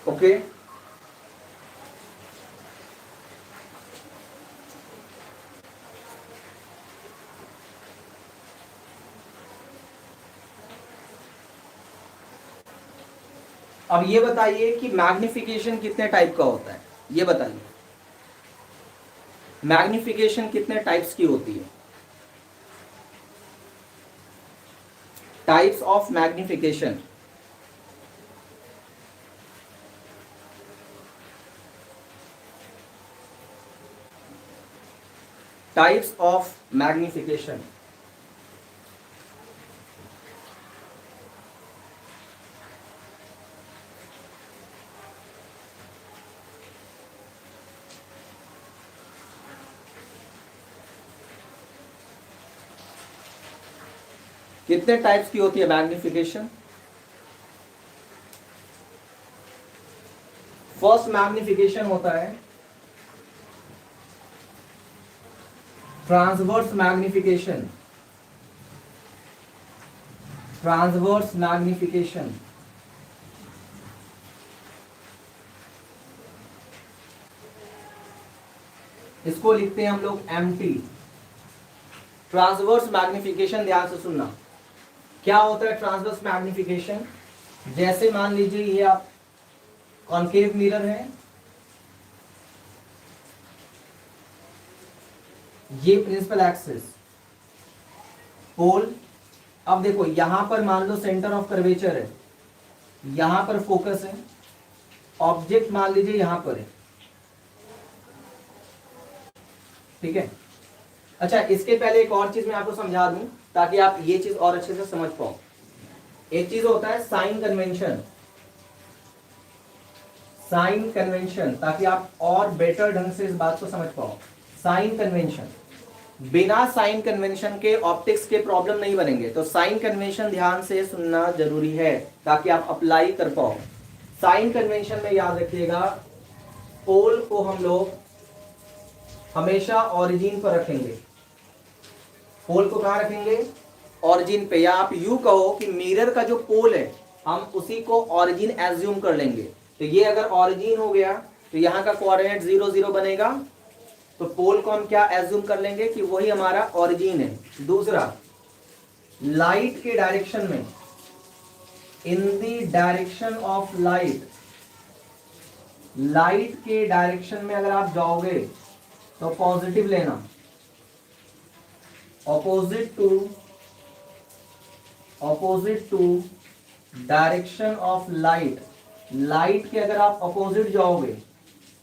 ओके अब ये बताइए कि मैग्निफिकेशन कितने टाइप का होता है? ये बताइए मैग्निफिकेशन कितने टाइप्स की होती है? Types of magnification. Types of magnification. कितने टाइप्स की होती है मैग्निफिकेशन? फर्स्ट मैग्निफिकेशन होता है ट्रांसवर्स मैग्निफिकेशन। ट्रांसवर्स मैग्निफिकेशन इसको लिखते हैं हम लोग MT। ट्रांसवर्स मैग्निफिकेशन, ध्यान से सुनना, क्या होता है ट्रांसवर्स मैग्निफिकेशन? जैसे मान लीजिए ये आप कॉन्केव मिरर है, ये प्रिंसिपल एक्सिस, पोल। अब देखो यहां पर मान लो सेंटर ऑफ कर्वेचर है, यहां पर फोकस है, ऑब्जेक्ट मान लीजिए यहां पर है, ठीक है। अच्छा, इसके पहले एक और चीज मैं आपको समझा दूं ताकि आप ये चीज और अच्छे से समझ पाओ। एक चीज होता है साइन कन्वेंशन, साइन कन्वेंशन, ताकि आप और बेटर ढंग से इस बात को समझ पाओ। साइन कन्वेंशन, बिना साइन कन्वेंशन के ऑप्टिक्स के प्रॉब्लम नहीं बनेंगे, तो साइन कन्वेंशन ध्यान से सुनना जरूरी है ताकि आप अप्लाई कर पाओ। साइन कन्वेंशन में याद रखिएगा, पोल को हम लोग हमेशा ऑरिजिन पर रखेंगे। पोल को कहां रखेंगे? ऑरिजिन पे। या आप यू कहो कि मिरर का जो पोल है हम उसी को ऑरिजिन एज्यूम कर लेंगे। तो ये अगर ऑरिजिन हो गया तो यहाँ का कोऑर्डिनेट 0 0 बनेगा, तो पोल को हम क्या एज्यूम कर लेंगे कि वही हमारा ऑरिजिन है। दूसरा, लाइट के डायरेक्शन में, in the direction of light, light के डायरेक्शन में अगर आप जाओगे तो पॉजिटिव लेना, opposite to direction of light, light के अगर आप अपोजिट जाओगे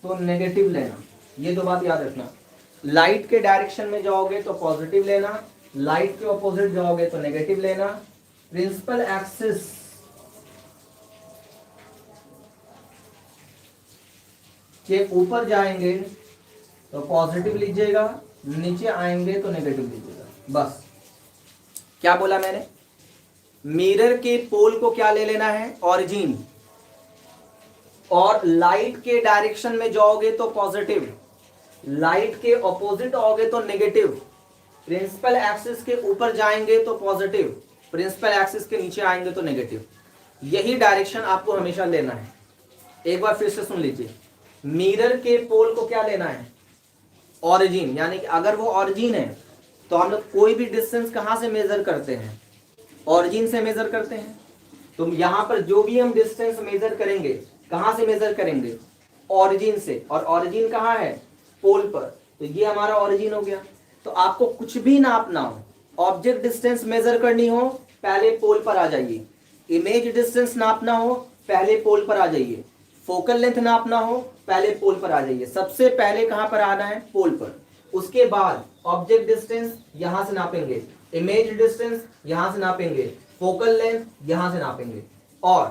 तो नेगेटिव लेना। ये दो बात याद रखना, लाइट के डायरेक्शन में जाओगे तो पॉजिटिव लेना, लाइट के अपोजिट जाओगे तो नेगेटिव लेना। प्रिंसिपल एक्सिस के ऊपर जाएंगे तो पॉजिटिव लीजिएगा, नीचे आएंगे तो नेगेटिव लीजिएगा। बस, क्या बोला मैंने? मिरर के पोल को क्या ले लेना है? ऑरिजिन। और लाइट के डायरेक्शन में जाओगे तो पॉजिटिव, लाइट के ऑपोजिट आओगे तो नेगेटिव। प्रिंसिपल एक्सिस के ऊपर जाएंगे तो पॉजिटिव, प्रिंसिपल एक्सिस के नीचे आएंगे तो नेगेटिव। यही डायरेक्शन आपको हमेशा लेना है। एक बार फिर से सुन लीजिए, मिरर के पोल को क्या लेना है? ऑरिजिन। यानी कि अगर वो ऑरिजिन है तो हम लोग कोई भी डिस्टेंस कहां से मेजर करते हैं? ऑरिजिन से मेजर करते हैं। तो यहां पर जो भी हम डिस्टेंस मेजर करेंगे, कहां से मेजर करेंगे? ऑरिजिन से। और ऑरिजिन कहां है? पोल पर। तो ये हमारा ऑरिजिन हो गया। तो आपको कुछ भी नापना हो, ऑब्जेक्ट डिस्टेंस मेजर करनी हो, पहले पोल पर आ जाइए। इमेज डिस्टेंस नापना हो, पहले पोल पर आ जाइए। फोकल लेंथ नापना हो, पहले पोल पर आ जाइए। सबसे पहले कहां पर आना है? पोल पर। उसके बाद ऑब्जेक्ट डिस्टेंस यहां से नापेंगे, इमेज डिस्टेंस यहां से नापेंगे, फोकल लेंथ यहां से नापेंगे। और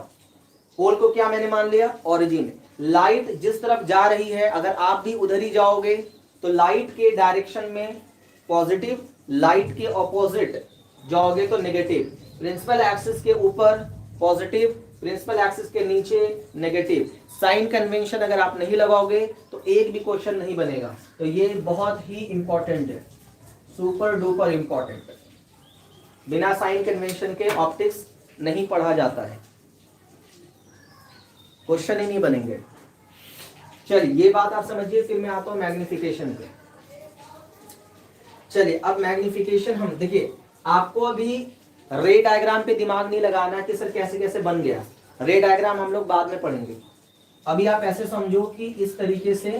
पोल को क्या मैंने मान लिया? ऑरिजिन। लाइट जिस तरफ जा रही है अगर आप भी उधर ही जाओगे तो लाइट के डायरेक्शन में पॉजिटिव, लाइट के ऑपोजिट जाओगे तो नेगेटिव। प्रिंसिपल एक्सिस के ऊपर पॉजिटिव, प्रिंसिपल एक्सिस के नीचे नेगेटिव। साइन कन्वेंशन अगर आप नहीं लगाओगे तो एक भी क्वेश्चन नहीं बनेगा। तो ये बहुत ही इंपॉर्टेंट है, सुपर डुपर इंपॉर्टेंट है। बिना साइन कन्वेंशन के ऑप्टिक्स नहीं पढ़ा जाता है, क्वेश्चन ही नहीं बनेंगे। चलिए ये बात आप समझिए, फिर मैं आता हूं मैग्निफिकेशन पे। चलिए अब मैग्निफिकेशन हम देखिए, आपको अभी रे डायग्राम पे दिमाग नहीं लगाना कि सर कैसे कैसे बन गया। रे डायग्राम हम लोग बाद में पढ़ेंगे। अभी आप ऐसे समझो कि इस तरीके से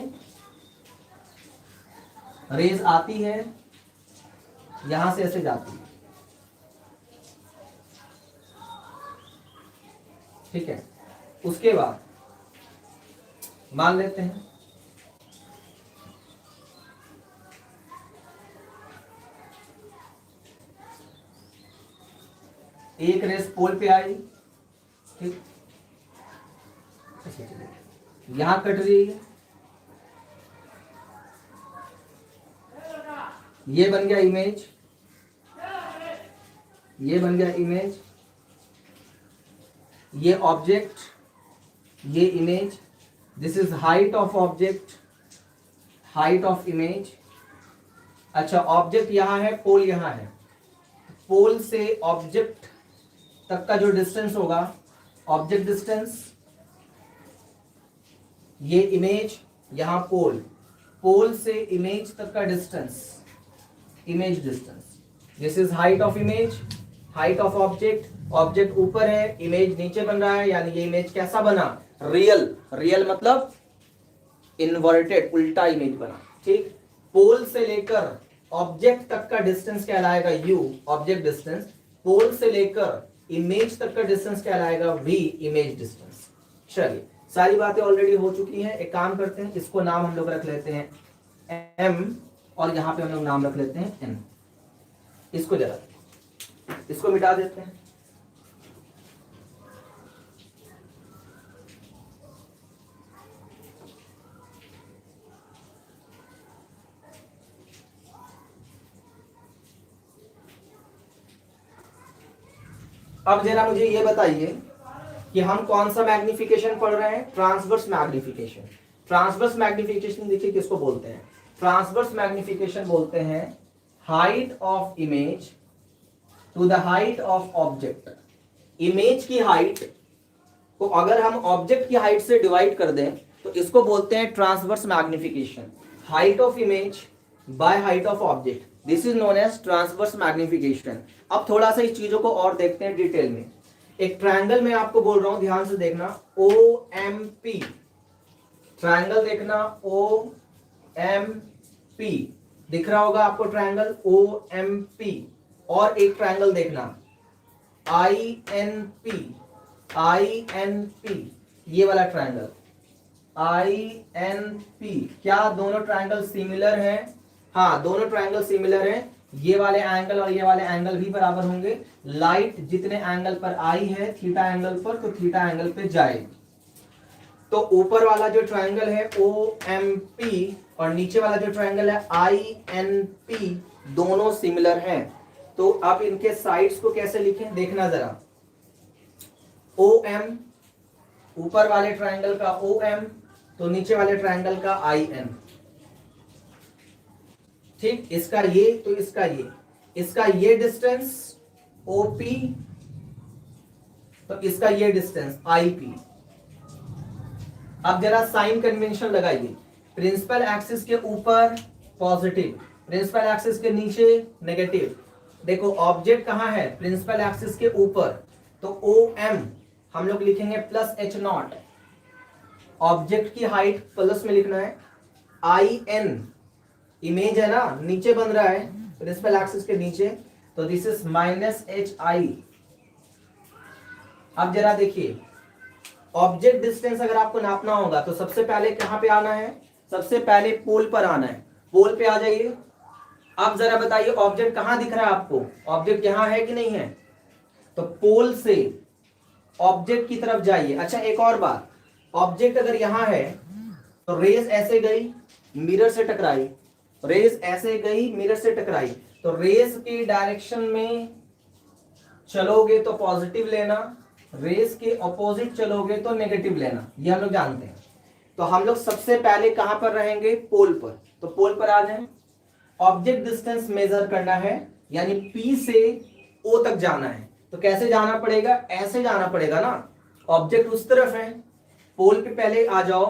रेज आती है, यहां से ऐसे जाती है, ठीक है। उसके बाद मान लेते हैं एक रेस पोल पे आई, ठीक, यहां कट रही है, ये बन गया इमेज, ये बन गया इमेज, ये ऑब्जेक्ट, ये image, this is height of object, height of image. अच्छा ऑब्जेक्ट यहां है, पोल यहां है, पोल से ऑब्जेक्ट तक का जो डिस्टेंस होगा, ऑब्जेक्ट डिस्टेंस, ये इमेज, यहां पोल, पोल से इमेज तक का distance, image distance, this is height of image, height of object, object ऊपर है, इमेज नीचे बन रहा है, यानी ये इमेज कैसा बना, रियल, रियल मतलब इन्वर्टेड, उल्टा इमेज बना, ठीक। पोल से लेकर ऑब्जेक्ट तक का डिस्टेंस कहलाएगा u, ऑब्जेक्ट डिस्टेंस, पोल से लेकर इमेज तक का डिस्टेंस कहलाएगा v, इमेज डिस्टेंस। चलिए सारी बातें ऑलरेडी हो चुकी हैं, एक काम करते हैं, इसको नाम हम लोग रख लेते हैं m और यहां पे हम लोग नाम रख लेते हैं n। इसको जरा, इसको मिटा देते हैं। अब जरा मुझे ये बताइए कि हम कौन सा मैग्निफिकेशन पढ़ रहे हैं, ट्रांसवर्स मैग्निफिकेशन। ट्रांसवर्स मैग्निफिकेशन देखिए किसको बोलते हैं, ट्रांसवर्स मैग्निफिकेशन बोलते हैं height of image to the height of object. Image की हाइट को अगर हम ऑब्जेक्ट की हाइट से डिवाइड कर दें तो इसको बोलते हैं transverse magnification, height of image by height of object, this is known as transverse magnification. अब थोड़ा सा इस चीजों को और देखते हैं डिटेल में। एक ट्रायंगल में आपको बोल रहा हूं, ध्यान से देखना, ओ एम पी, ट्रायंगल देखना, ओ एम पी दिख रहा होगा आपको, ट्रायंगल ओ एम पी। और एक ट्रायंगल देखना I N P, I N P, ये वाला ट्रायंगल आई एन पी। क्या दोनों ट्रायंगल सिमिलर हैं? हाँ दोनों ट्रायंगल सिमिलर हैं, ये वाले एंगल और ये वाले एंगल भी बराबर होंगे। लाइट जितने एंगल पर आई है थीटा एंगल पर, तो थीटा एंगल पे जाएगी। तो ऊपर वाला जो ट्रायंगल है ओ एम पी और नीचे वाला जो ट्रायंगल है आई एन पी, दोनों सिमिलर हैं। तो आप इनके साइड्स को कैसे लिखें देखना जरा, ओ एम, ऊपर वाले ट्रायंगल का ओ एम, तो नीचे वाले ट्रायंगल का आई एन, ठीक। इसका ये तो इसका ये, इसका ये डिस्टेंस ओपी, तो इसका ये डिस्टेंस आईपी। अब जरा साइन कन्वेंशन लगाइए, प्रिंसिपल एक्सिस के ऊपर पॉजिटिव, प्रिंसिपल एक्सिस के नीचे नेगेटिव। देखो ऑब्जेक्ट कहां है, प्रिंसिपल एक्सिस के ऊपर, तो ओ एम हम लोग लिखेंगे प्लस एच नॉट, ऑब्जेक्ट की हाइट प्लस में लिखना है, आई एन इमेज है ना, नीचे बन रहा है प्रिंसिपल एक्सिस के नीचे, तो this is minus H I. अब जरा देखिए, ऑब्जेक्ट डिस्टेंस अगर आपको नापना होगा तो सबसे पहले कहां पे आना है, सबसे पहले पोल पर आना है, पोल पे आ जाइए। अब जरा बताइए ऑब्जेक्ट कहां दिख रहा है आपको, ऑब्जेक्ट यहां है कि नहीं है, तो पोल से ऑब्जेक्ट की तरफ जाइए। अच्छा एक और बात, ऑब्जेक्ट अगर यहां है तो रेस ऐसे गई मिरर से टकराई, रेस ऐसे गई मिरर से टकराई, तो रेस के डायरेक्शन में चलोगे तो पॉजिटिव लेना, रेस के ऑपोजिट चलोगे तो नेगेटिव लेना, ये हम लोग जानते हैं। तो हम लोग सबसे पहले कहां पर रहेंगे, पोल पर, तो पोल पर आ जाएं। ऑब्जेक्ट डिस्टेंस मेजर करना है, यानी P से O तक जाना है, तो कैसे जाना पड़ेगा, ऐसे जाना पड़ेगा ना, ऑब्जेक्ट उस तरफ है, पोल पे पहले आ जाओ,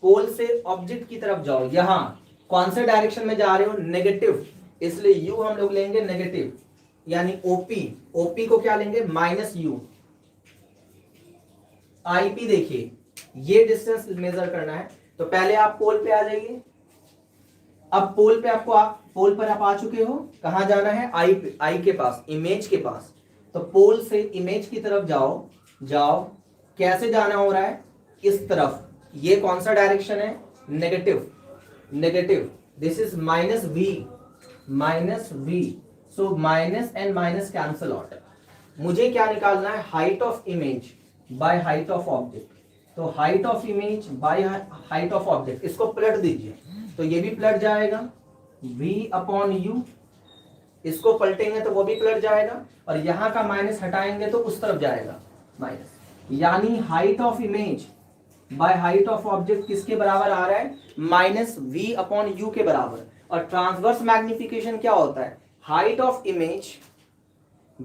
पोल से ऑब्जेक्ट की तरफ जाओ, यहां कौन से डायरेक्शन में जा रहे हो, नेगेटिव, इसलिए U हम लोग लेंगे नेगेटिव, यानी OP, OP को क्या लेंगे माइनस U। IP देखिए ये डिस्टेंस मेजर करना है, तो पहले आप पोल पे आ जाइए। अब पोल पे पोल पर आप आ चुके हो, कहां जाना है, आई के पास, इमेज के पास, तो पोल से इमेज की तरफ जाओ, कैसे जाना हो रहा है, इस तरफ, ये कौन सा डायरेक्शन है, negative, negative, this is minus V, so minus and minus cancel out. मुझे क्या निकालना है, height of image by height of object, तो height of image by height of object, इसको पलट दीजिए, तो ये भी पलट जाएगा, v अपॉन u, इसको पलटेंगे तो वो भी पलट जाएगा, और यहां का माइनस हटाएंगे तो उस तरफ जाएगा माइनस। यानी height of image by height of object किसके बराबर आ रहा है, माइनस वी अपॉन यू के बराबर। और ट्रांसवर्स मैग्निफिकेशन क्या होता है, height of image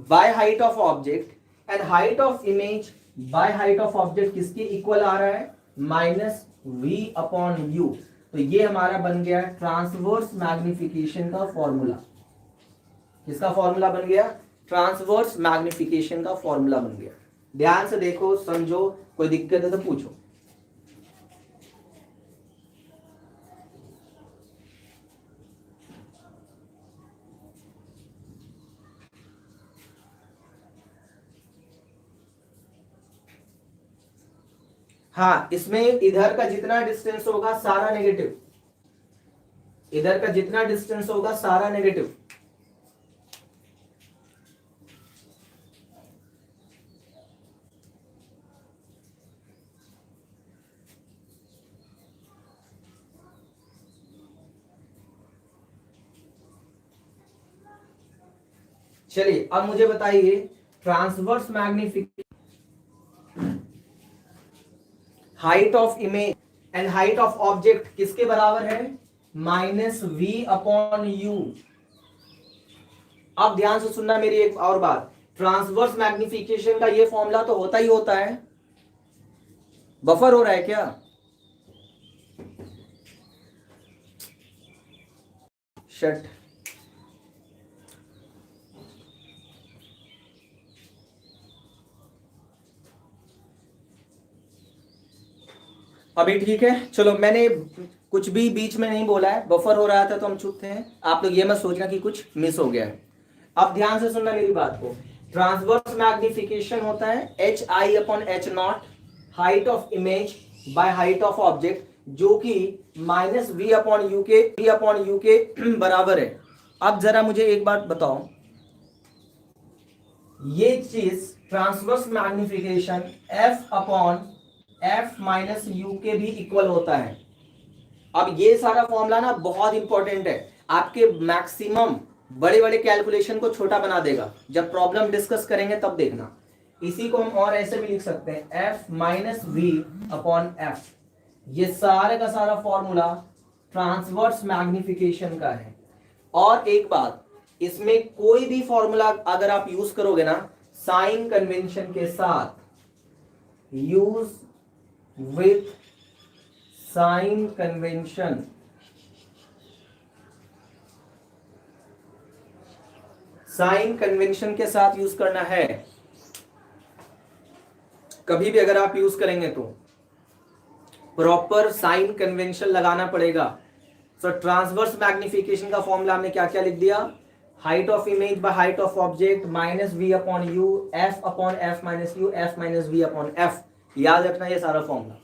by height of object, and height of image by height of object किसके इक्वल आ रहा है, माइनस वी अपॉन यू। तो ये हमारा बन गया ट्रांसवर्स मैग्निफिकेशन का फॉर्मूला। किसका फॉर्मूला बन गया, ट्रांसवर्स मैग्निफिकेशन का फॉर्मूला बन गया। ध्यान से देखो, समझो, कोई दिक्कत है तो पूछो। हाँ, इसमें इधर का जितना डिस्टेंस होगा सारा नेगेटिव, इधर का जितना डिस्टेंस होगा सारा नेगेटिव। चलिए अब मुझे बताइए, transverse magnification, height of image and height of object किसके बराबर है, माइनस वी अपॉन यू। अब ध्यान से सुनना मेरी एक और बात, ट्रांसवर्स मैग्निफिकेशन का ये फॉर्मूला तो होता ही होता है। बफर हो रहा है क्या, शट। अभी ठीक है, चलो, मैंने कुछ भी बीच में नहीं बोला है, बफर हो रहा था तो हम चुप थे। आप लोग ये मत सोचना कि कुछ मिस हो गया है। अब ध्यान से सुनना मेरी बात को, ट्रांसवर्स मैग्निफिकेशन होता है H I upon H not, height of image by height of object, जो कि माइनस वी अपॉन यू के बराबर है। अब जरा मुझे एक बात बताओ, ये चीज transverse magnification F upon F minus you के भी इक्वल होता है। अब ये सारा फॉर्मूला ना बहुत इंपॉर्टेंट है, आपके मैक्सिमम बड़े बड़े कैलकुलेशन को छोटा बना देगा। जब प्रॉब्लम डिस्कस करेंगे तब देखना। इसी को हम और ऐसे भी लिख सकते हैं, F minus V upon F. ये सारे का सारा फॉर्मूला ट्रांसवर्स मैग्निफिकेशन का है। और एक बात, इसमें कोई भी फॉर्मूला अगर आप यूज करोगे ना, साइन कन्वेंशन के साथ, use with sign convention, sign convention के साथ यूज करना है। कभी भी अगर आप यूज करेंगे तो प्रॉपर साइन कन्वेंशन लगाना पड़ेगा। सो ट्रांसवर्स मैग्निफिकेशन का फॉर्मूला हमने क्या क्या लिख दिया, height of image by height of object minus V upon U, F upon F minus U, F minus V upon F. याद रखना ये सारा फॉर्मूला।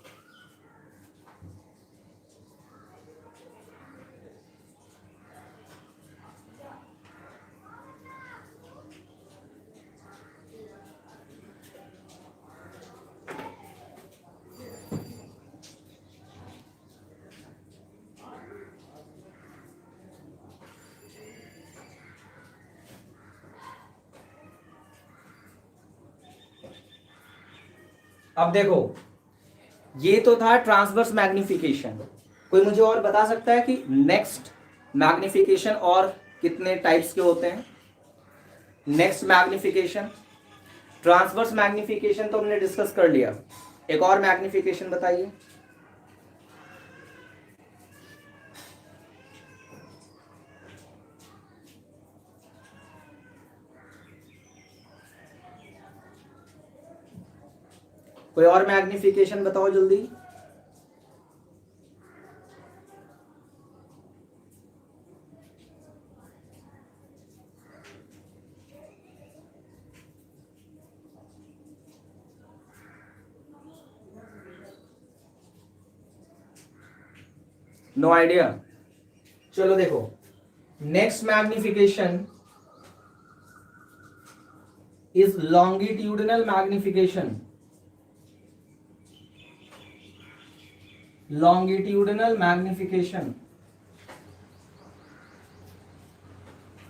अब देखो, ये तो था ट्रांसवर्स मैग्निफिकेशन। कोई मुझे और बता सकता है कि नेक्स्ट मैग्निफिकेशन और कितने टाइप्स के होते हैं। नेक्स्ट मैग्निफिकेशन, ट्रांसवर्स मैग्निफिकेशन तो हमने डिस्कस कर लिया, एक और मैग्निफिकेशन बताइए। कोई और मैग्निफिकेशन बताओ जल्दी। No idea. चलो देखो, next magnification is longitudinal magnification. Longitudinal magnification,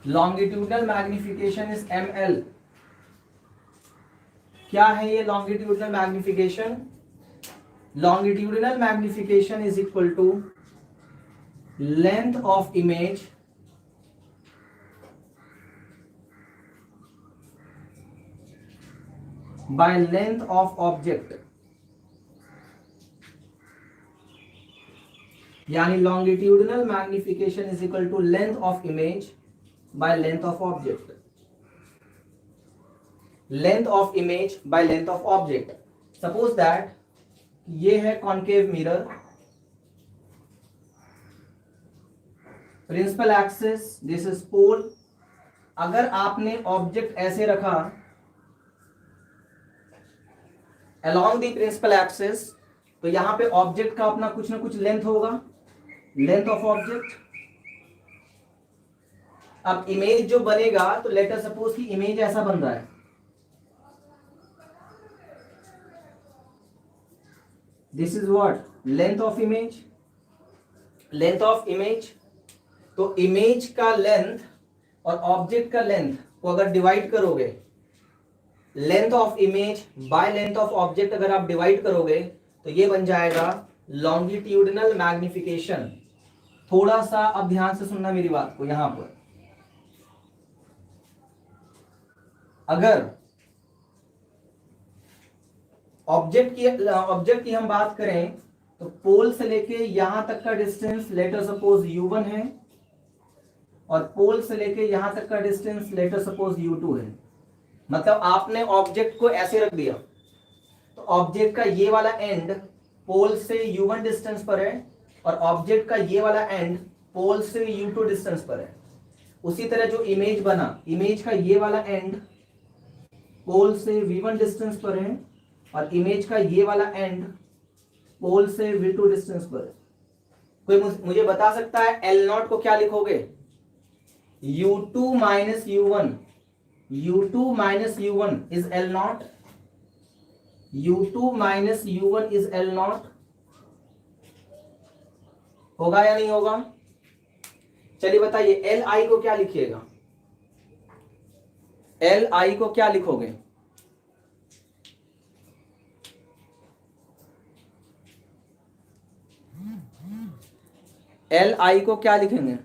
longitudinal magnification is ml। क्या है ये longitudinal magnification? Longitudinal magnification is equal to length of image by length of object, यानी longitudinal magnification is equal to length of image by length of object. Length of image by length of object. Suppose that ये है concave mirror, principal axis, this is pole. अगर आपने object ऐसे रखा along the principal axis, तो यहां पे object का अपना कुछ ना कुछ लेंथ होगा, लेंथ ऑफ ऑब्जेक्ट। अब इमेज जो बनेगा, तो लेट अस सपोज कि इमेज ऐसा बन रहा है, this is what length of image, length of image. तो इमेज का लेंथ और ऑब्जेक्ट का लेंथ को अगर डिवाइड करोगे, length of image by length of object अगर आप डिवाइड करोगे, तो ये बन जाएगा लॉन्गिट्यूडनल मैग्निफिकेशन। थोड़ा सा अब ध्यान से सुनना मेरी बात को। यहां पर अगर ऑब्जेक्ट की हम बात करें, तो पोल से लेके यहां तक का distance let us suppose u1 है, और पोल से लेके यहां तक का distance let us suppose u2 है। मतलब आपने ऑब्जेक्ट को ऐसे रख दिया, तो ऑब्जेक्ट का ये वाला एंड पोल से u1 डिस्टेंस पर है, और ऑब्जेक्ट का ये वाला एंड पोल से u2 डिस्टेंस पर है। उसी तरह जो इमेज बना, इमेज का ये वाला एंड पोल से v1 डिस्टेंस पर है, और इमेज का ये वाला एंड पोल से v2 डिस्टेंस पर है। कोई मुझे बता सकता है L0 को क्या लिखोगे? u2 minus u1, u2 minus u1 is L0, u2 minus u1 is L0। होगा या नहीं होगा? चलिए बताइए, Li को क्या लिखिएगा? Li को क्या लिखोगे? Li को क्या लिखेंगे?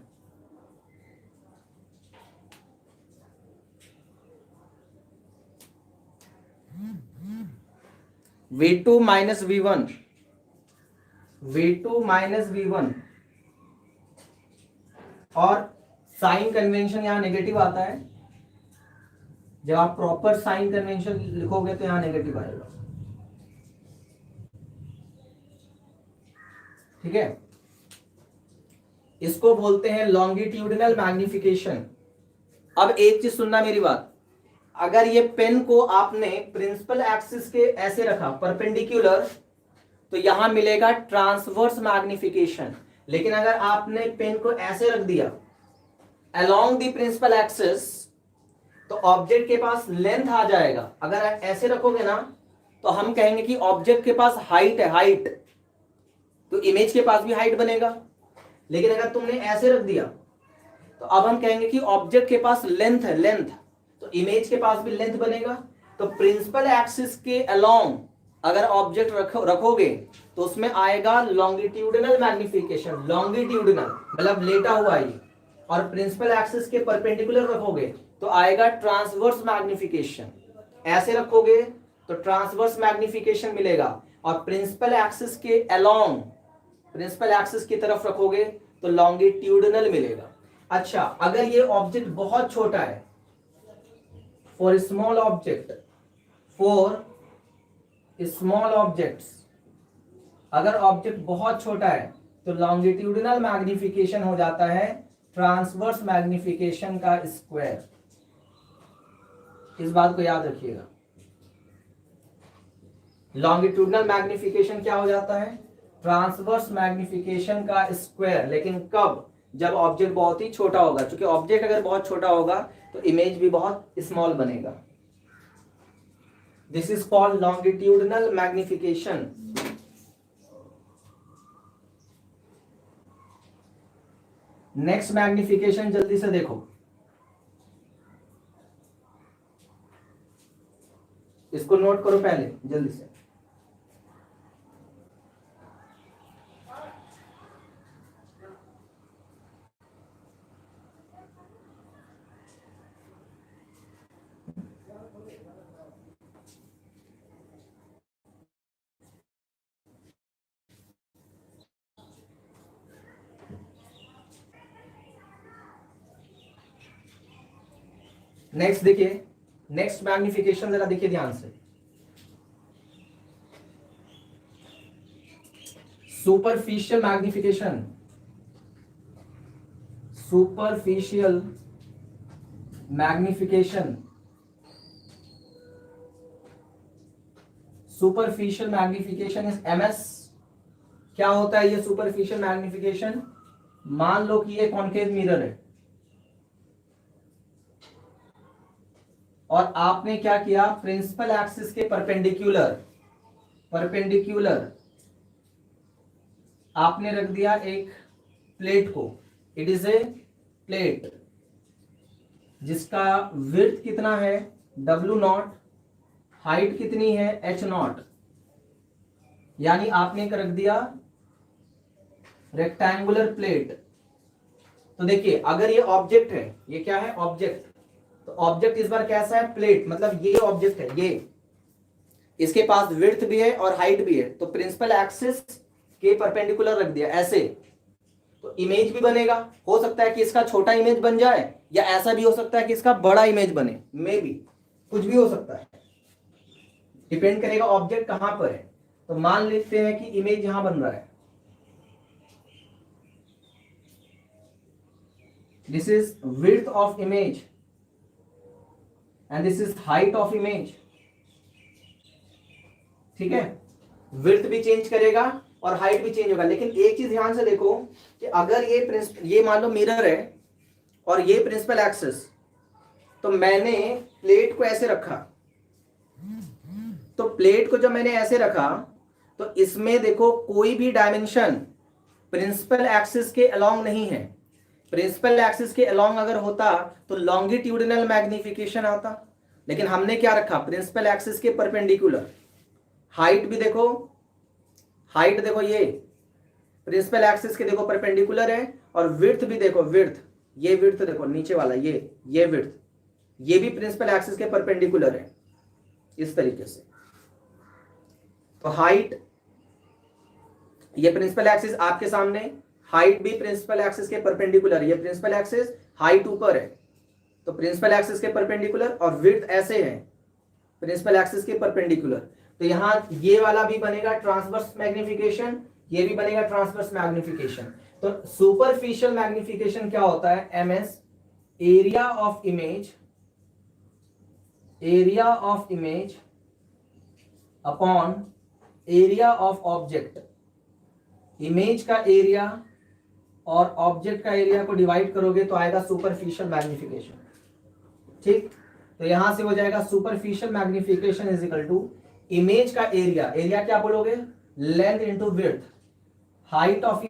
V2 minus V1, V2 minus V1। और साइन कन्वेंशन यहां नेगेटिव आता है। जब आप प्रॉपर साइन कन्वेंशन लिखोगे तो यहां नेगेटिव आएगा। ठीक है, इसको बोलते हैं लॉन्गिट्यूडिनल मैग्निफिकेशन। अब एक चीज सुनना मेरी बात, अगर ये पेन को आपने प्रिंसिपल एक्सिस के ऐसे रखा परपेंडिकुलर, तो यहां मिलेगा ट्रांसवर्स मैग्निफिकेशन। लेकिन अगर आपने पेन को ऐसे रख दिया अलोंग द प्रिंसिपल एक्सिस, तो ऑब्जेक्ट के पास लेंथ आ जाएगा। अगर ऐसे रखोगे ना, तो हम कहेंगे कि ऑब्जेक्ट के पास हाइट है, हाइट, तो इमेज के पास भी हाइट बनेगा। लेकिन अगर तुमने ऐसे रख दिया, तो अब हम कहेंगे कि ऑब्जेक्ट के पास लेंथ है, लेंथ, तो इमेज के पास भी लेंथ बनेगा। तो प्रिंसिपल एक्सिस के अलोंग अगर ऑब्जेक्ट रखोगे, तो उसमें आएगा लॉन्गिट्यूडिनल मैग्निफिकेशन। लॉन्गिट्यूडिनल मतलब लेटा हुआ ही, और प्रिंसिपल एक्सिस के परपेंडिकुलर रखोगे तो आएगा ट्रांसवर्स मैग्निफिकेशन। ऐसे रखोगे तो ट्रांसवर्स मैग्निफिकेशन मिलेगा, और प्रिंसिपल एक्सिस के अलोंग, प्रिंसिपल एक्सिस की तरफ रखोगे तो लॉन्गिट्यूडिनल मिलेगा। अच्छा, अगर ये ऑब्जेक्ट बहुत छोटा है, for small object, for small objects, अगर ऑब्जेक्ट बहुत छोटा है तो लॉन्गिट्यूडिनल मैग्निफिकेशन हो जाता है ट्रांसवर्स मैग्निफिकेशन का स्क्वायर। इस बात को याद रखिएगा, लॉन्गिट्यूडिनल मैग्निफिकेशन क्या हो जाता है? ट्रांसवर्स मैग्निफिकेशन का स्क्वायर। लेकिन कब? जब ऑब्जेक्ट बहुत ही छोटा होगा। क्योंकि ऑब्जेक्ट अगर बहुत छोटा होगा तो इमेज भी बहुत स्मॉल बनेगा। This is called longitudinal magnification. Next magnification जल्दी से देखो, इसको नोट करो पहले जल्दी से। नेक्स्ट देखिए, नेक्स्ट मैग्निफिकेशन जरा देखिए ध्यान से। Superficial magnification, superficial magnification, superficial magnification is MS. क्या होता है ये सुपरफिशियल मैग्निफिकेशन? मान लो कि ये कॉन्केव मिरर है और आपने क्या किया, प्रिंसिपल एक्सिस के परपेंडिकुलर, परपेंडिकुलर आपने रख दिया एक प्लेट को। इट इज ए प्लेट जिसका विड्थ कितना है W0, हाइट कितनी है H0, यानी आपने रख दिया रेक्टेंगुलर प्लेट। तो देखिए अगर ये ऑब्जेक्ट है, ये क्या है ऑब्जेक्ट, तो ऑब्जेक्ट इस बार कैसा है प्लेट, मतलब ये ऑब्जेक्ट है, ये इसके पास विड्थ भी है और हाइट भी है, तो प्रिंसिपल एक्सिस के परपेंडिकुलर रख दिया ऐसे, तो इमेज भी बनेगा। हो सकता है कि इसका छोटा इमेज बन जाए या ऐसा भी हो सकता है कि इसका बड़ा इमेज बने, मे बी कुछ भी हो सकता है, डिपेंड करेगा ऑब्जेक्ट कहां पर है। तो मान लेते हैं कि इमेज यहां बन रहा है, this is width of image and this is height of image. ठीक है, विड्थ भी चेंज करेगा और हाइट भी चेंज होगा। लेकिन एक चीज ध्यान से देखो कि अगर ये मान लो मिरर है और ये प्रिंसिपल एक्सिस, तो मैंने प्लेट को ऐसे रखा, तो प्लेट को जब मैंने ऐसे रखा तो इसमें देखो कोई भी डायमेंशन प्रिंसिपल एक्सिस के अलोंग नहीं है। प्रिंसिपल एक्सिस के अलोंग अगर होता तो लॉन्गिट्यूडिनल मैग्निफिकेशन आता, लेकिन हमने क्या रखा प्रिंसिपल एक्सिस के परपेंडिकुलर। हाइट भी देखो, हाइट देखो ये प्रिंसिपल एक्सिस के देखो परपेंडिकुलर है, और विड्थ भी देखो, विड्थ ये विड्थ देखो नीचे वाला ये विड्थ ये भी प्रिंसिपल एक्सिस के परपेंडिकुलर है इस तरीके से। तो हाइट ये प्रिंसिपल एक्सिस आपके सामने, हाइट भी प्रिंसिपल एक्सिस के परपेंडिकुलर, ये प्रिंसिपल एक्सिस हाइट ऊपर है तो प्रिंसिपल एक्सिस के परपेंडिकुलर, और विड्थ ऐसे है प्रिंसिपल एक्सिस के परपेंडिकुलर। तो यहां ये वाला भी बनेगा ट्रांसवर्स मैग्निफिकेशन, ये भी बनेगा ट्रांसवर्स मैग्निफिकेशन। तो सुपरफिशियल मैग्निफिकेशन क्या होता है, MS area of image, area of image upon area of object. Image का एरिया और ऑब्जेक्ट का एरिया को डिवाइड करोगे तो आएगा सुपरफिशियल मैग्निफिकेशन। ठीक, तो यहां से हो जाएगा superficial magnification is equal to image का एरिया, एरिया क्या बोलोगे length into width, height of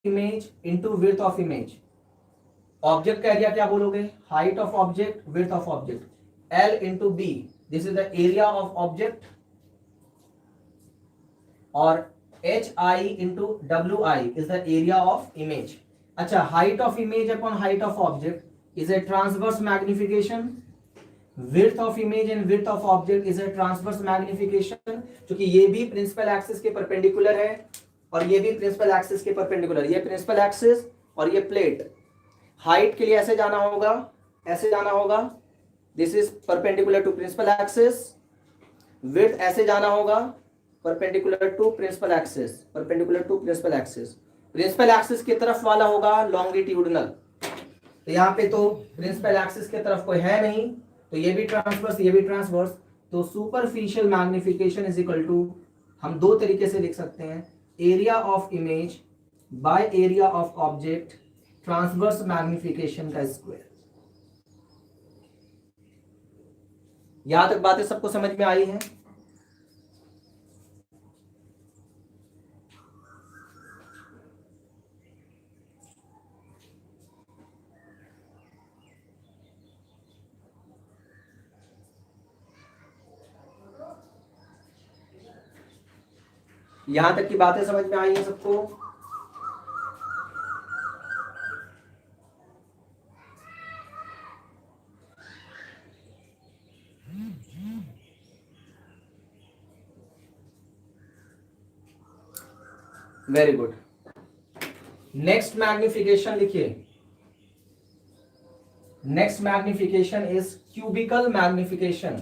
image into width of image. Object का एरिया क्या बोलोगे, height of object width of object, L into B, this is the area of object, और HI into WI is the area of image. अच्छा, height of image upon height of object is a transverse magnification, width of image and width of object is a transverse magnification, क्योंकि ये भी principal axis के perpendicular है और ये भी principal axis के परपेंडिकुलर, ये प्रिंसिपल एक्सिस और ये प्लेट। हाइट के लिए ऐसे जाना होगा, ऐसे जाना होगा, this is perpendicular to principal axis, width ऐसे जाना होगा perpendicular to principal axis, perpendicular to principal axis. Principal axis की तरफ वाला होगा लॉन्गिट्यूडिनल, तो यहाँ पे तो प्रिंसिपल एक्सिस की तरफ कोई है नहीं, तो ये भी ट्रांसवर्स ये भी ट्रांसवर्स। तो superficial magnification is equal to, हम दो तरीके से लिख सकते हैं, area of image by area of object transverse magnification का स्क्वायर। यहां तक बातें सबको समझ में आई हैं? यहां तक की बातें समझ में आई है सबको? Very good. नेक्स्ट मैग्निफिकेशन लिखिए। Next magnification is cubical magnification.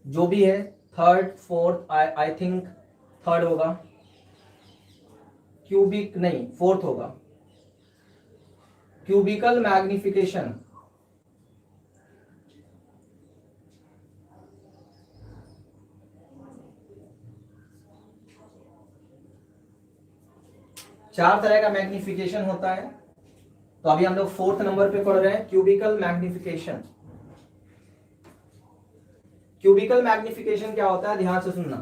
जो भी है, third fourth, I think third होगा, क्यूबिक नहीं, फोर्थ होगा। Cubical magnification. चार तरह का मैग्निफिकेशन होता है, तो अभी हम लोग फोर्थ नंबर पे पढ़ रहे हैं, क्यूबिकल मैग्निफिकेशन। क्यूबिकल मैग्निफिकेशन क्या होता है, ध्यान से सुनना।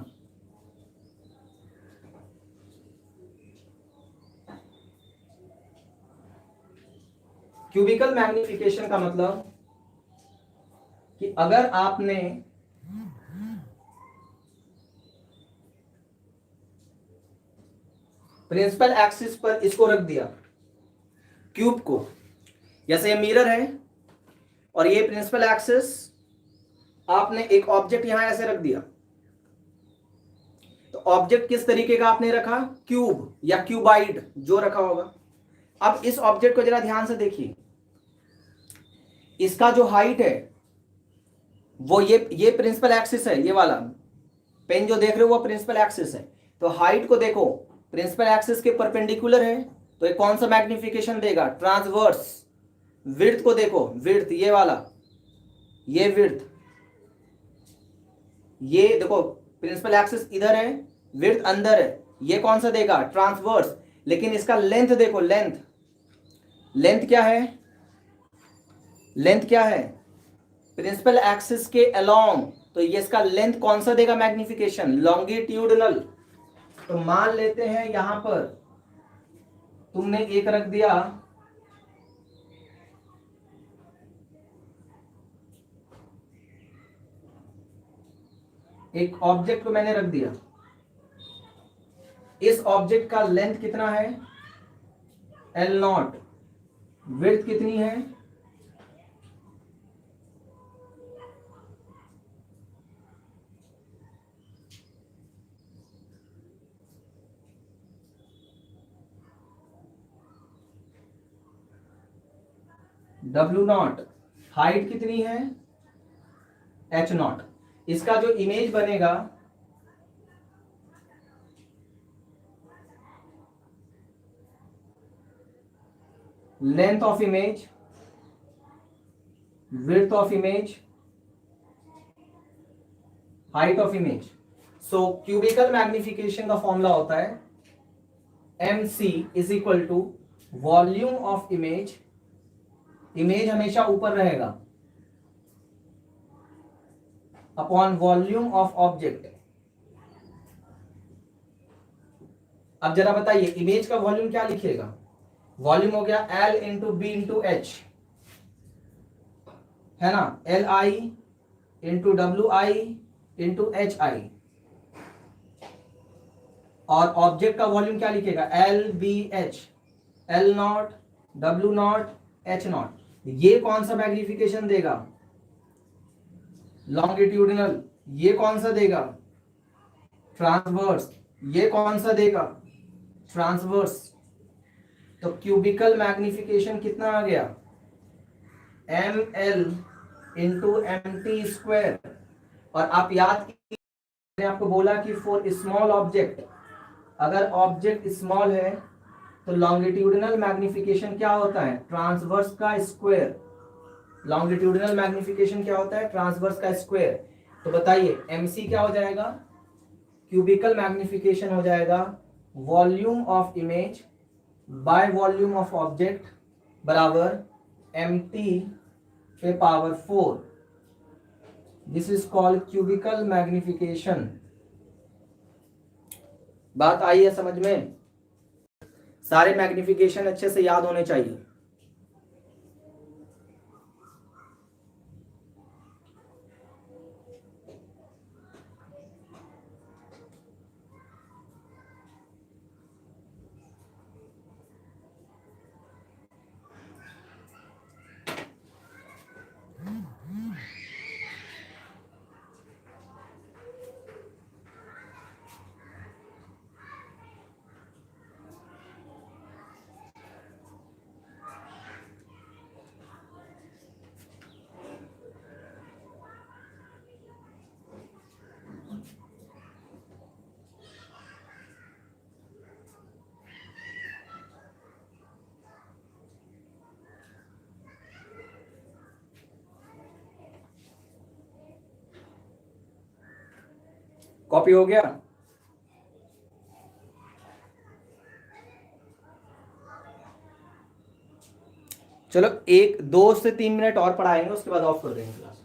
क्यूबिकल मैग्निफिकेशन का मतलब कि अगर आपने प्रिंसिपल एक्सिस पर इसको रख दिया, क्यूब को, जैसे ये मिरर है और ये प्रिंसिपल एक्सिस, आपने एक ऑब्जेक्ट यहां ऐसे रख दिया, तो ऑब्जेक्ट किस तरीके का आपने रखा, क्यूब या क्यूबाइड जो रखा होगा। अब इस ऑब्जेक्ट को जरा ध्यान से देखिए, इसका जो हाइट है वो ये प्रिंसिपल एक्सिस है, ये वाला पेन जो देख रहे हो वो प्रिंसिपल एक्सिस है। तो हाइट को देखो, प्रिंसिपल एक्सिस के परपेंडिकुलर है, तो ये कौन सा मैग्निफिकेशन देगा, ट्रांसवर्स। विड्थ को देखो, विड्थ ये वाला, ये विड्थ, ये देखो प्रिंसिपल एक्सिस इधर है, विड्थ अंदर है, ये कौन सा देगा, ट्रांसवर्स। लेकिन इसका लेंथ देखो, लेंथ, लेंथ क्या है, लेंथ क्या है, प्रिंसिपल एक्सिस के अलोंग, तो ये इसका लेंथ कौन सा देगा मैग्निफिकेशन, लॉन्गिट्यूडनल। तो मान लेते हैं यहां पर तुमने एक रख दिया, एक ऑब्जेक्ट को मैंने रख दिया, इस ऑब्जेक्ट का लेंथ कितना है, L0, विड्थ कितनी है, W0, हाइट कितनी है, H0। इसका जो इमेज बनेगा, length of image, width of image, height of image. So cubical magnification का फॉर्मूला होता है MC is equal to volume of image, image हमेशा ऊपर रहेगा, अपॉन वॉल्यूम ऑफ ऑब्जेक्ट। अब जरा बताइए, इमेज का वॉल्यूम क्या लिखिएगा, वॉल्यूम हो गया L into B into H, है ना, LI into WI into HI। और ऑब्जेक्ट का वॉल्यूम क्या लिखेगा, LBH, L0, W0, H0। ये कौन सा मैग्निफिकेशन देगा, लॉन्गिट्यूडिनल। ये कौन सा देगा, ट्रांसवर्स। ये कौन सा देगा, ट्रांसवर्स। तो क्यूबिकल मैग्निफिकेशन कितना आ गया, ML इंटू MT स्क्वायर। और आप याद कीजिए, मैंने आपको बोला कि फॉर स्मॉल ऑब्जेक्ट, अगर ऑब्जेक्ट स्मॉल है तो लॉन्गिट्यूडिनल मैग्निफिकेशन क्या होता है, ट्रांसवर्स का स्क्वायर। लॉन्गिट्यूडिनल मैग्निफिकेशन क्या होता है, ट्रांसवर्स का स्क्वायर। तो बताइए MC क्या हो जाएगा, क्यूबिकल मैग्निफिकेशन हो जाएगा volume of image by volume of object बराबर MT पे power 4। This is called cubical magnification. बात आई है समझ में? सारे मैग्निफिकेशन अच्छे से याद होने चाहिए। कॉपी हो गया? चलो 2 से 3 मिनट और पढ़ाएंगे, उसके बाद ऑफ कर देंगे क्लास।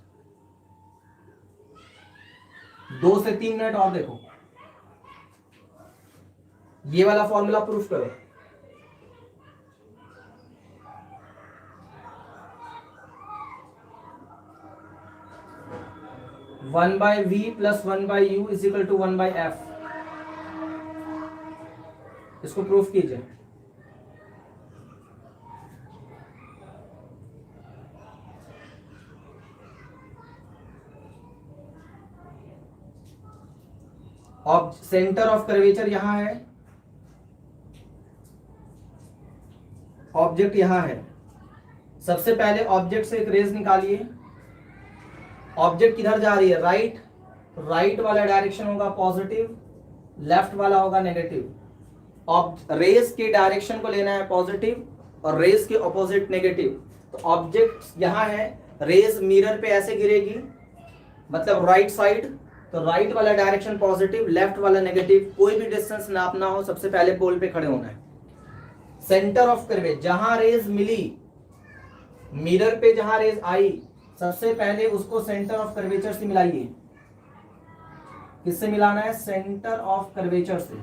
2 से 3 मिनट और देखो, ये वाला फॉर्मूला प्रूफ करो। One by V plus 1/u is equal to 1/f। इसको प्रूफ कीजिए। सेंटर ऑफ कर्वेचर यहां है, ऑब्जेक्ट यहां है। सबसे पहले ऑब्जेक्ट से एक रेज निकालिए। ऑब्जेक्ट किधर जा रही है? राइट। राइट वाला डायरेक्शन होगा पॉजिटिव, लेफ्ट वाला होगा नेगेटिव। रेज के डायरेक्शन को लेना है पॉजिटिव और रेज के ऑपोजिट नेगेटिव। तो ऑब्जेक्ट यहां है, रेज मिरर पे ऐसे गिरेगी, मतलब राइट साइड। तो राइट वाला डायरेक्शन पॉजिटिव, लेफ्ट वाला नेगेटिव। कोई भी डिस्टेंस नापना हो सबसे पहले पोल पे खड़े होना है। सेंटर ऑफ कर्वेचर, जहां रेज मिली, मिरर पे जहां रेज आई, सबसे पहले उसको सेंटर ऑफ कर्वेचर से मिलाइए। किससे मिलाना है? सेंटर ऑफ कर्वेचर से।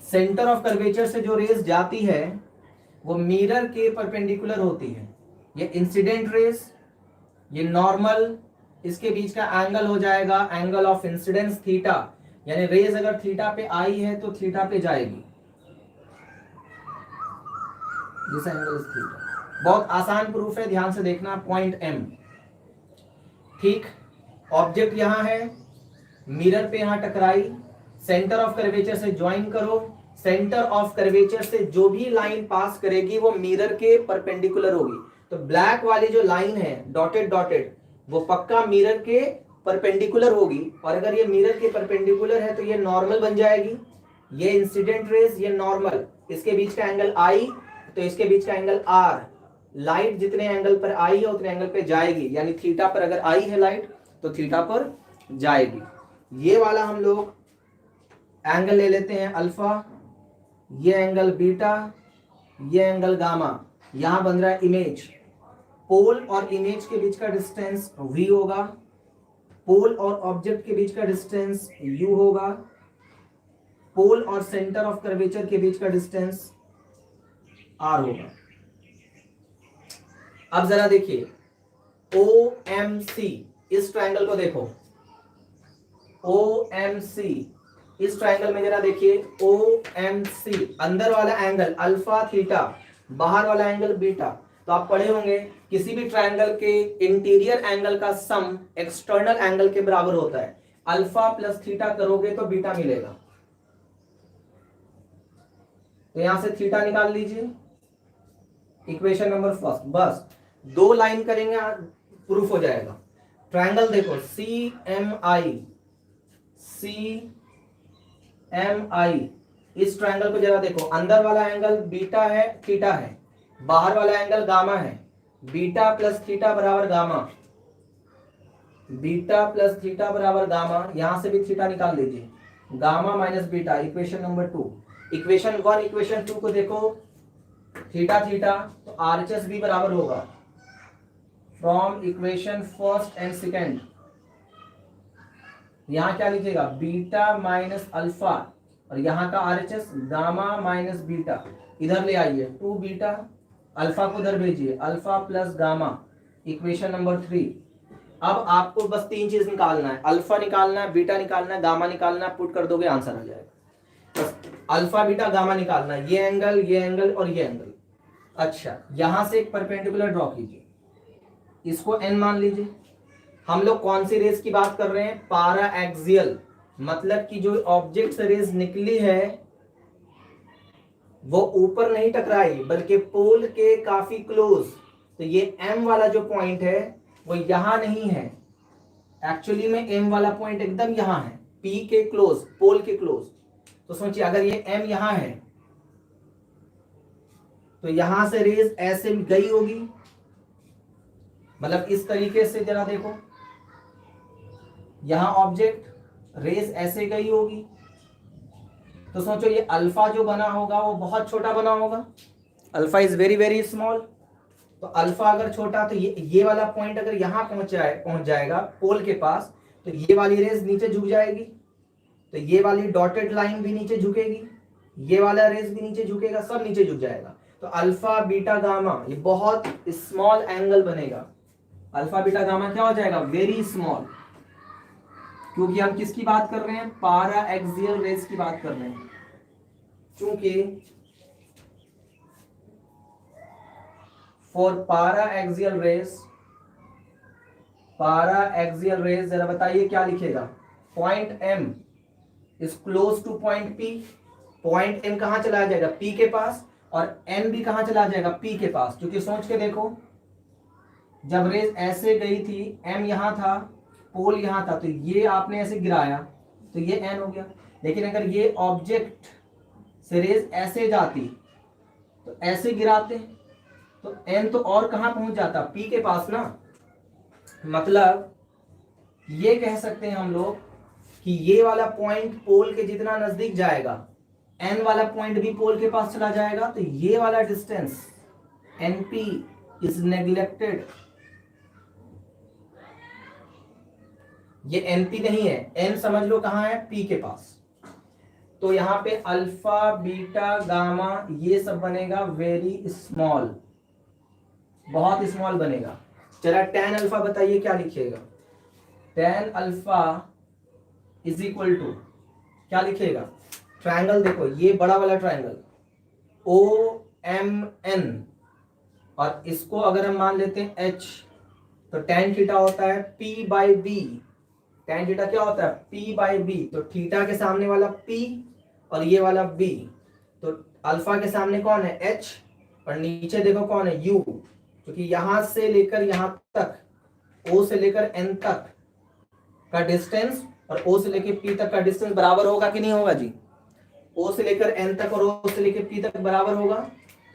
सेंटर ऑफ कर्वेचर से जो रेज जाती है वो मिरर के परपेंडिकुलर होती है। ये इंसिडेंट रेज, ये नॉर्मल, इसके बीच का एंगल हो जाएगा एंगल ऑफ इंसिडेंस थीटा। यानी रेज अगर थीटा पे आई है तो थीटा पे जाएगी। This angle is theta. बहुत आसान प्रूफ है, ध्यान से देखना। पॉइंट एम, ठीक। ऑब्जेक्ट यहां है, मिरर पे यहां टकराई, सेंटर ऑफ कर्वेचर से ज्वाइन करो। सेंटर ऑफ कर्वेचर से जो भी लाइन पास करेगी वो मिरर के परपेंडिकुलर होगी। तो ब्लैक वाली जो लाइन है डॉटेड डॉटेड, वो पक्का मिरर के परपेंडिकुलर होगी। और अगर ये मिरर के परपेंडिकुलर है तो ये नॉर्मल बन जाएगी। ये इंसिडेंट रेज, ये नॉर्मल, इसके बीच का एंगल आई, तो इसके बीच का एंगल आर। लाइट जितने एंगल पर आई है उतने एंगल पे जाएगी, यानी थीटा पर अगर आई है लाइट तो थीटा पर जाएगी। ये वाला हम लोग एंगल ले लेते हैं अल्फा, ये एंगल बीटा, ये एंगल गामा। यहां बन रहा है इमेज। पोल और इमेज के बीच का डिस्टेंस v होगा, पोल और ऑब्जेक्ट के बीच का डिस्टेंस u होगा, पोल और सेंटर ऑफ कर्वेचर के बीच का डिस्टेंस r होगा। अब जरा देखिए OMC, इस ट्रायंगल को देखो। OMC, इस ट्रायंगल में जरा देखिए OMC, अंदर वाला एंगल अल्फा थीटा, बाहर वाला एंगल बीटा। तो आप पढ़े होंगे किसी भी ट्रायंगल के इंटीरियर एंगल का सम एक्सटर्नल एंगल के बराबर होता है। अल्फा प्लस थीटा करोगे तो बीटा मिलेगा। तो यहां से थीटा निकाल लीजिए, इक्वेशन नंबर फर्स्ट। बस 2 लाइन करेंगे प्रूफ हो जाएगा। ट्रायंगल देखो CMI, इस ट्रायंगल को जरा देखो। अंदर वाला एंगल बीटा है, थीटा है, बाहर वाला एंगल गामा है। बीटा प्लस थीटा बराबर गामा, बीटा प्लस थीटा बराबर गामा। यहां से भी थीटा निकाल लीजिए, gamma minus beta, equation number 2। Equation 1 equation 2 को देखो, थीटा थीटा, तो RHS भी बराबर होगा from equation first and second. यहां क्या लिखिएगा? बीटा माइनस अल्फा, और यहां का RHS गामा माइनस बीटा। इधर ले आइए 2 बीटा, अल्फा को इधर भेजिए, alpha plus gamma, equation number 3। अब आपको बस 3 चीज निकालना है, अल्फा निकालना है, बीटा निकालना है, गामा निकालना है। पुट कर दोगे आंसर आ जाएगा। बस अल्फा बीटा गामा निकालना है, ये एंगल और ये एंगल। अच्छा, यहां से एक परपेंडिकुलर ड्रॉ कीजिए, इसको n मान लीजिए। हम लोग कौन सी रेस की बात कर रहे हैं? पारा एक्सियल, मतलब कि जो ऑब्जेक्ट से रेस निकली है वो ऊपर नहीं टकराई बल्कि पोल के काफी क्लोज। तो ये m वाला जो पॉइंट है वो यहां नहीं है, एक्चुअली में m वाला पॉइंट एकदम यहां है, p के क्लोज, पोल के क्लोज। तो सोचिए अगर ये m यहां है तो यहां से रेज ऐसे गई होगी, मतलब इस तरीके से। जरा देखो यहां ऑब्जेक्ट, रेस ऐसे गई होगी, तो सोचो ये अल्फा जो बना होगा वो बहुत छोटा बना होगा, alpha is very very small. तो अल्फा अगर छोटा तो ये वाला पॉइंट अगर यहाँ पहुंच जाएगा पोल के पास, तो ये वाली रेस नीचे झुक जाएगी, तो ये वाली डॉटेड लाइन भी नीचे झुकेगी, ये वाला रेस भी नीचे झुकेगा, सब नीचे झुक जाएगा। तो अल्फा बीटा गामा ये बहुत स्मॉल एंगल बनेगा, अल्फा बीटा गामा क्या हो जाएगा, वेरी स्मॉल, क्योंकि हम किसकी बात कर रहे हैं, पारा एक्सियल रेस की बात कर रहे हैं। चूंकि फॉर पारा एक्सियल रेस जरा बताइए क्या लिखेगा, point M is close to point P, point M कहां चला जाएगा, पी के पास, और एम भी कहां चला जाएगा, पी के पास। क्योंकि सोच के देखो, जब रेस ऐसे गई थी, एम यहां था, पोल यहां था, तो ये आपने ऐसे गिराया तो ये एन हो गया। लेकिन अगर ये ऑब्जेक्ट से रेस ऐसे जाती तो ऐसे गिराते तो एन तो और कहां पहुंच जाता, पी के पास ना। मतलब ये कह सकते हैं हम लोग कि ये वाला पॉइंट पोल के जितना नजदीक जाएगा, एन वाला पॉइंट भी पोल के पास चला जाएगा, तो ये वाला डिस्टेंस एनपी इज नेग्लेक्टेड। ये एनपी नहीं है, एन समझ लो कहां है, पी के पास। तो यहां पे अल्फा बीटा गामा ये सब बनेगा वेरी स्मॉल, बहुत स्मॉल बनेगा। चला tan अल्फा बताइए क्या लिखिएगा, tan alpha is equal to क्या लिखिएगा, ट्रायंगल देखो ये बड़ा वाला ट्रायंगल ओ एम एन, और इसको अगर हम मान लेते हैं h, तो tan थीटा होता है p by B, tan theta क्या होता है p बाई बी। तो थीटा के सामने वाला p और ये वाला b, तो अल्फा के सामने कौन है h, और नीचे देखो कौन है u, क्योंकि यहां से लेकर यहां तक, o से लेकर n तक का डिस्टेंस और o से लेकर p तक का डिस्टेंस बराबर होगा कि नहीं होगा जी, o से लेकर n तक और o से लेकर p तक बराबर होगा।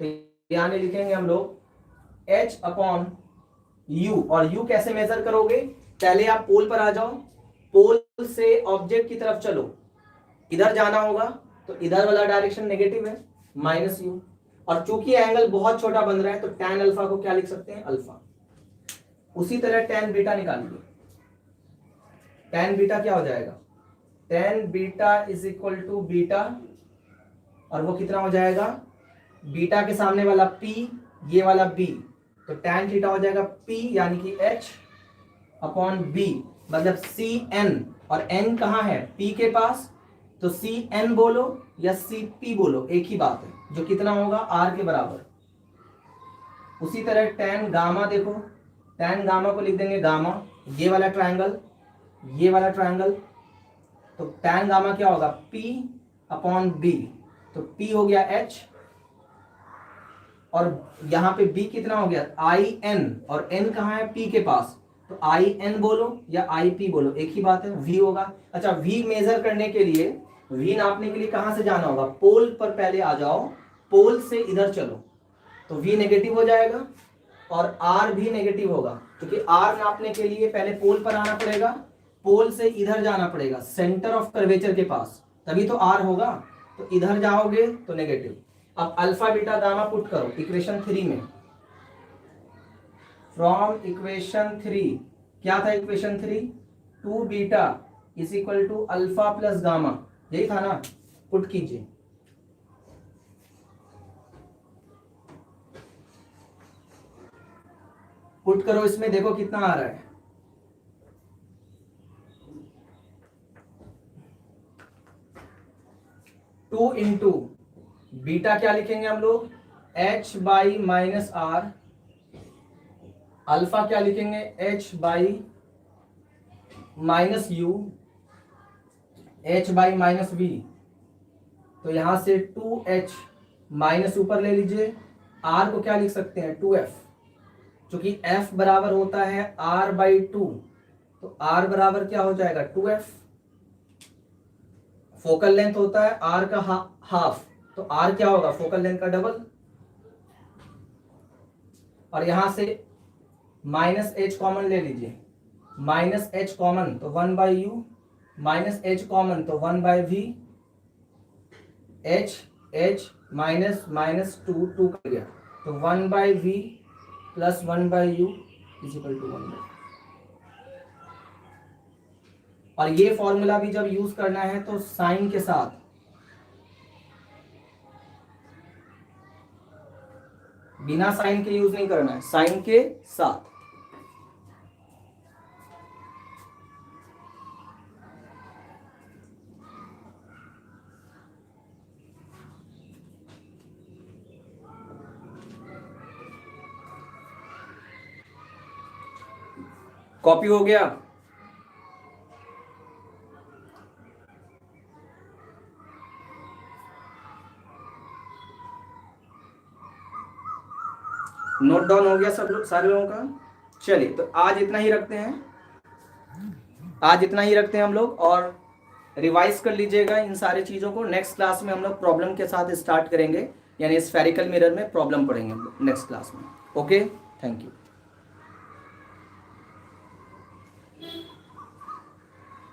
तो यानी लिखेंगे हम लोग h अपॉन u, और u कैसे मेजर करोगे, पहले आप पोल पर आ जाओ, पोल से ऑब्जेक्ट की तरफ चलो, इधर जाना होगा तो इधर वाला डायरेक्शन नेगेटिव है, माइनस u, और चूंकि एंगल बहुत छोटा बन रहा है तो tan अल्फा को क्या लिख सकते हैं, अल्फा। उसी तरह tan बीटा निकालिए, tan बीटा क्या हो जाएगा, tan beta is equal to beta, और वो कितना हो जाएगा, बीटा के सामने वाला p, ये वाला b, तो tan थीटा हो जाएगा p यानी कि h अपॉन b, मतलब सी एन, और n कहाँ है, p के पास, तो सी एन बोलो या सी पी बोलो एक ही बात है, जो कितना होगा r के बराबर। उसी तरह tan गामा देखो, tan गामा को लिख देंगे गामा, ये वाला ट्रायंगल, ये वाला ट्रायंगल, तो tan गामा क्या होगा p अपॉन b, तो p हो गया h, और यहां पे b कितना हो गया आई एन, और n कहाँ है p के पास, तो आई एन बोलो या आई पी बोलो एक ही बात है, v होगा। अच्छा v मेजर करने के लिए, v नापने के लिए कहां से जाना होगा, पोल पर पहले आ जाओ, पोल से इधर चलो, तो v नेगेटिव हो जाएगा और r भी नेगेटिव होगा, क्योंकि r नापने के लिए पहले पोल पर आना पड़ेगा, पोल से इधर जाना पड़ेगा सेंटर ऑफ कर्वेचर के पास, तभी तो r होगा, तो इधर जाओगे तो नेगेटिव। अब अल्फा बीटा गामा पुट करो इक्वेशन 3 में, फ्रॉम इक्वेशन 3 क्या था equation 3, 2 beta is equal to alpha plus gamma, यही था ना, पुट कीजिए। पुट करो, इसमें देखो कितना आ रहा है, टू इंटू बीटा क्या लिखेंगे हम लोग, h by minus R, alpha क्या लिखेंगे h by minus U, h by minus V, तो यहां से 2h माइनस ऊपर ले लीजिए, r को क्या लिख सकते हैं 2f, क्योंकि f बराबर होता है r बाई 2, तो r बराबर क्या हो जाएगा 2f, फोकल लेंथ होता है r का हाफ, तो r क्या होगा फोकल लेंथ का डबल, और यहां से माइनस h कॉमन ले लीजिए, माइनस एच कॉमन तो 1/u, माइनस एच कॉमन तो 1/v, एच माइनस माइनस 2 कर गया तो 1/v plus 1/u is equal to 1/v। और ये फॉर्मूला भी जब यूज करना है तो साइन के साथ, बिना साइन के यूज नहीं करना है, साइन के साथ। कॉपी हो गया? नोट डाउन हो गया सब लोग, सारे लोगों का? चलिए तो आज इतना ही रखते हैं, आज इतना ही रखते हैं हम लोग, और रिवाइज कर लीजिएगा इन सारी चीजों को। नेक्स्ट क्लास में हम लोग प्रॉब्लम के साथ स्टार्ट करेंगे, यानी स्फेरिकल मिरर में प्रॉब्लम पढ़ेंगे हम लोग नेक्स्ट क्लास में। Okay, thank you.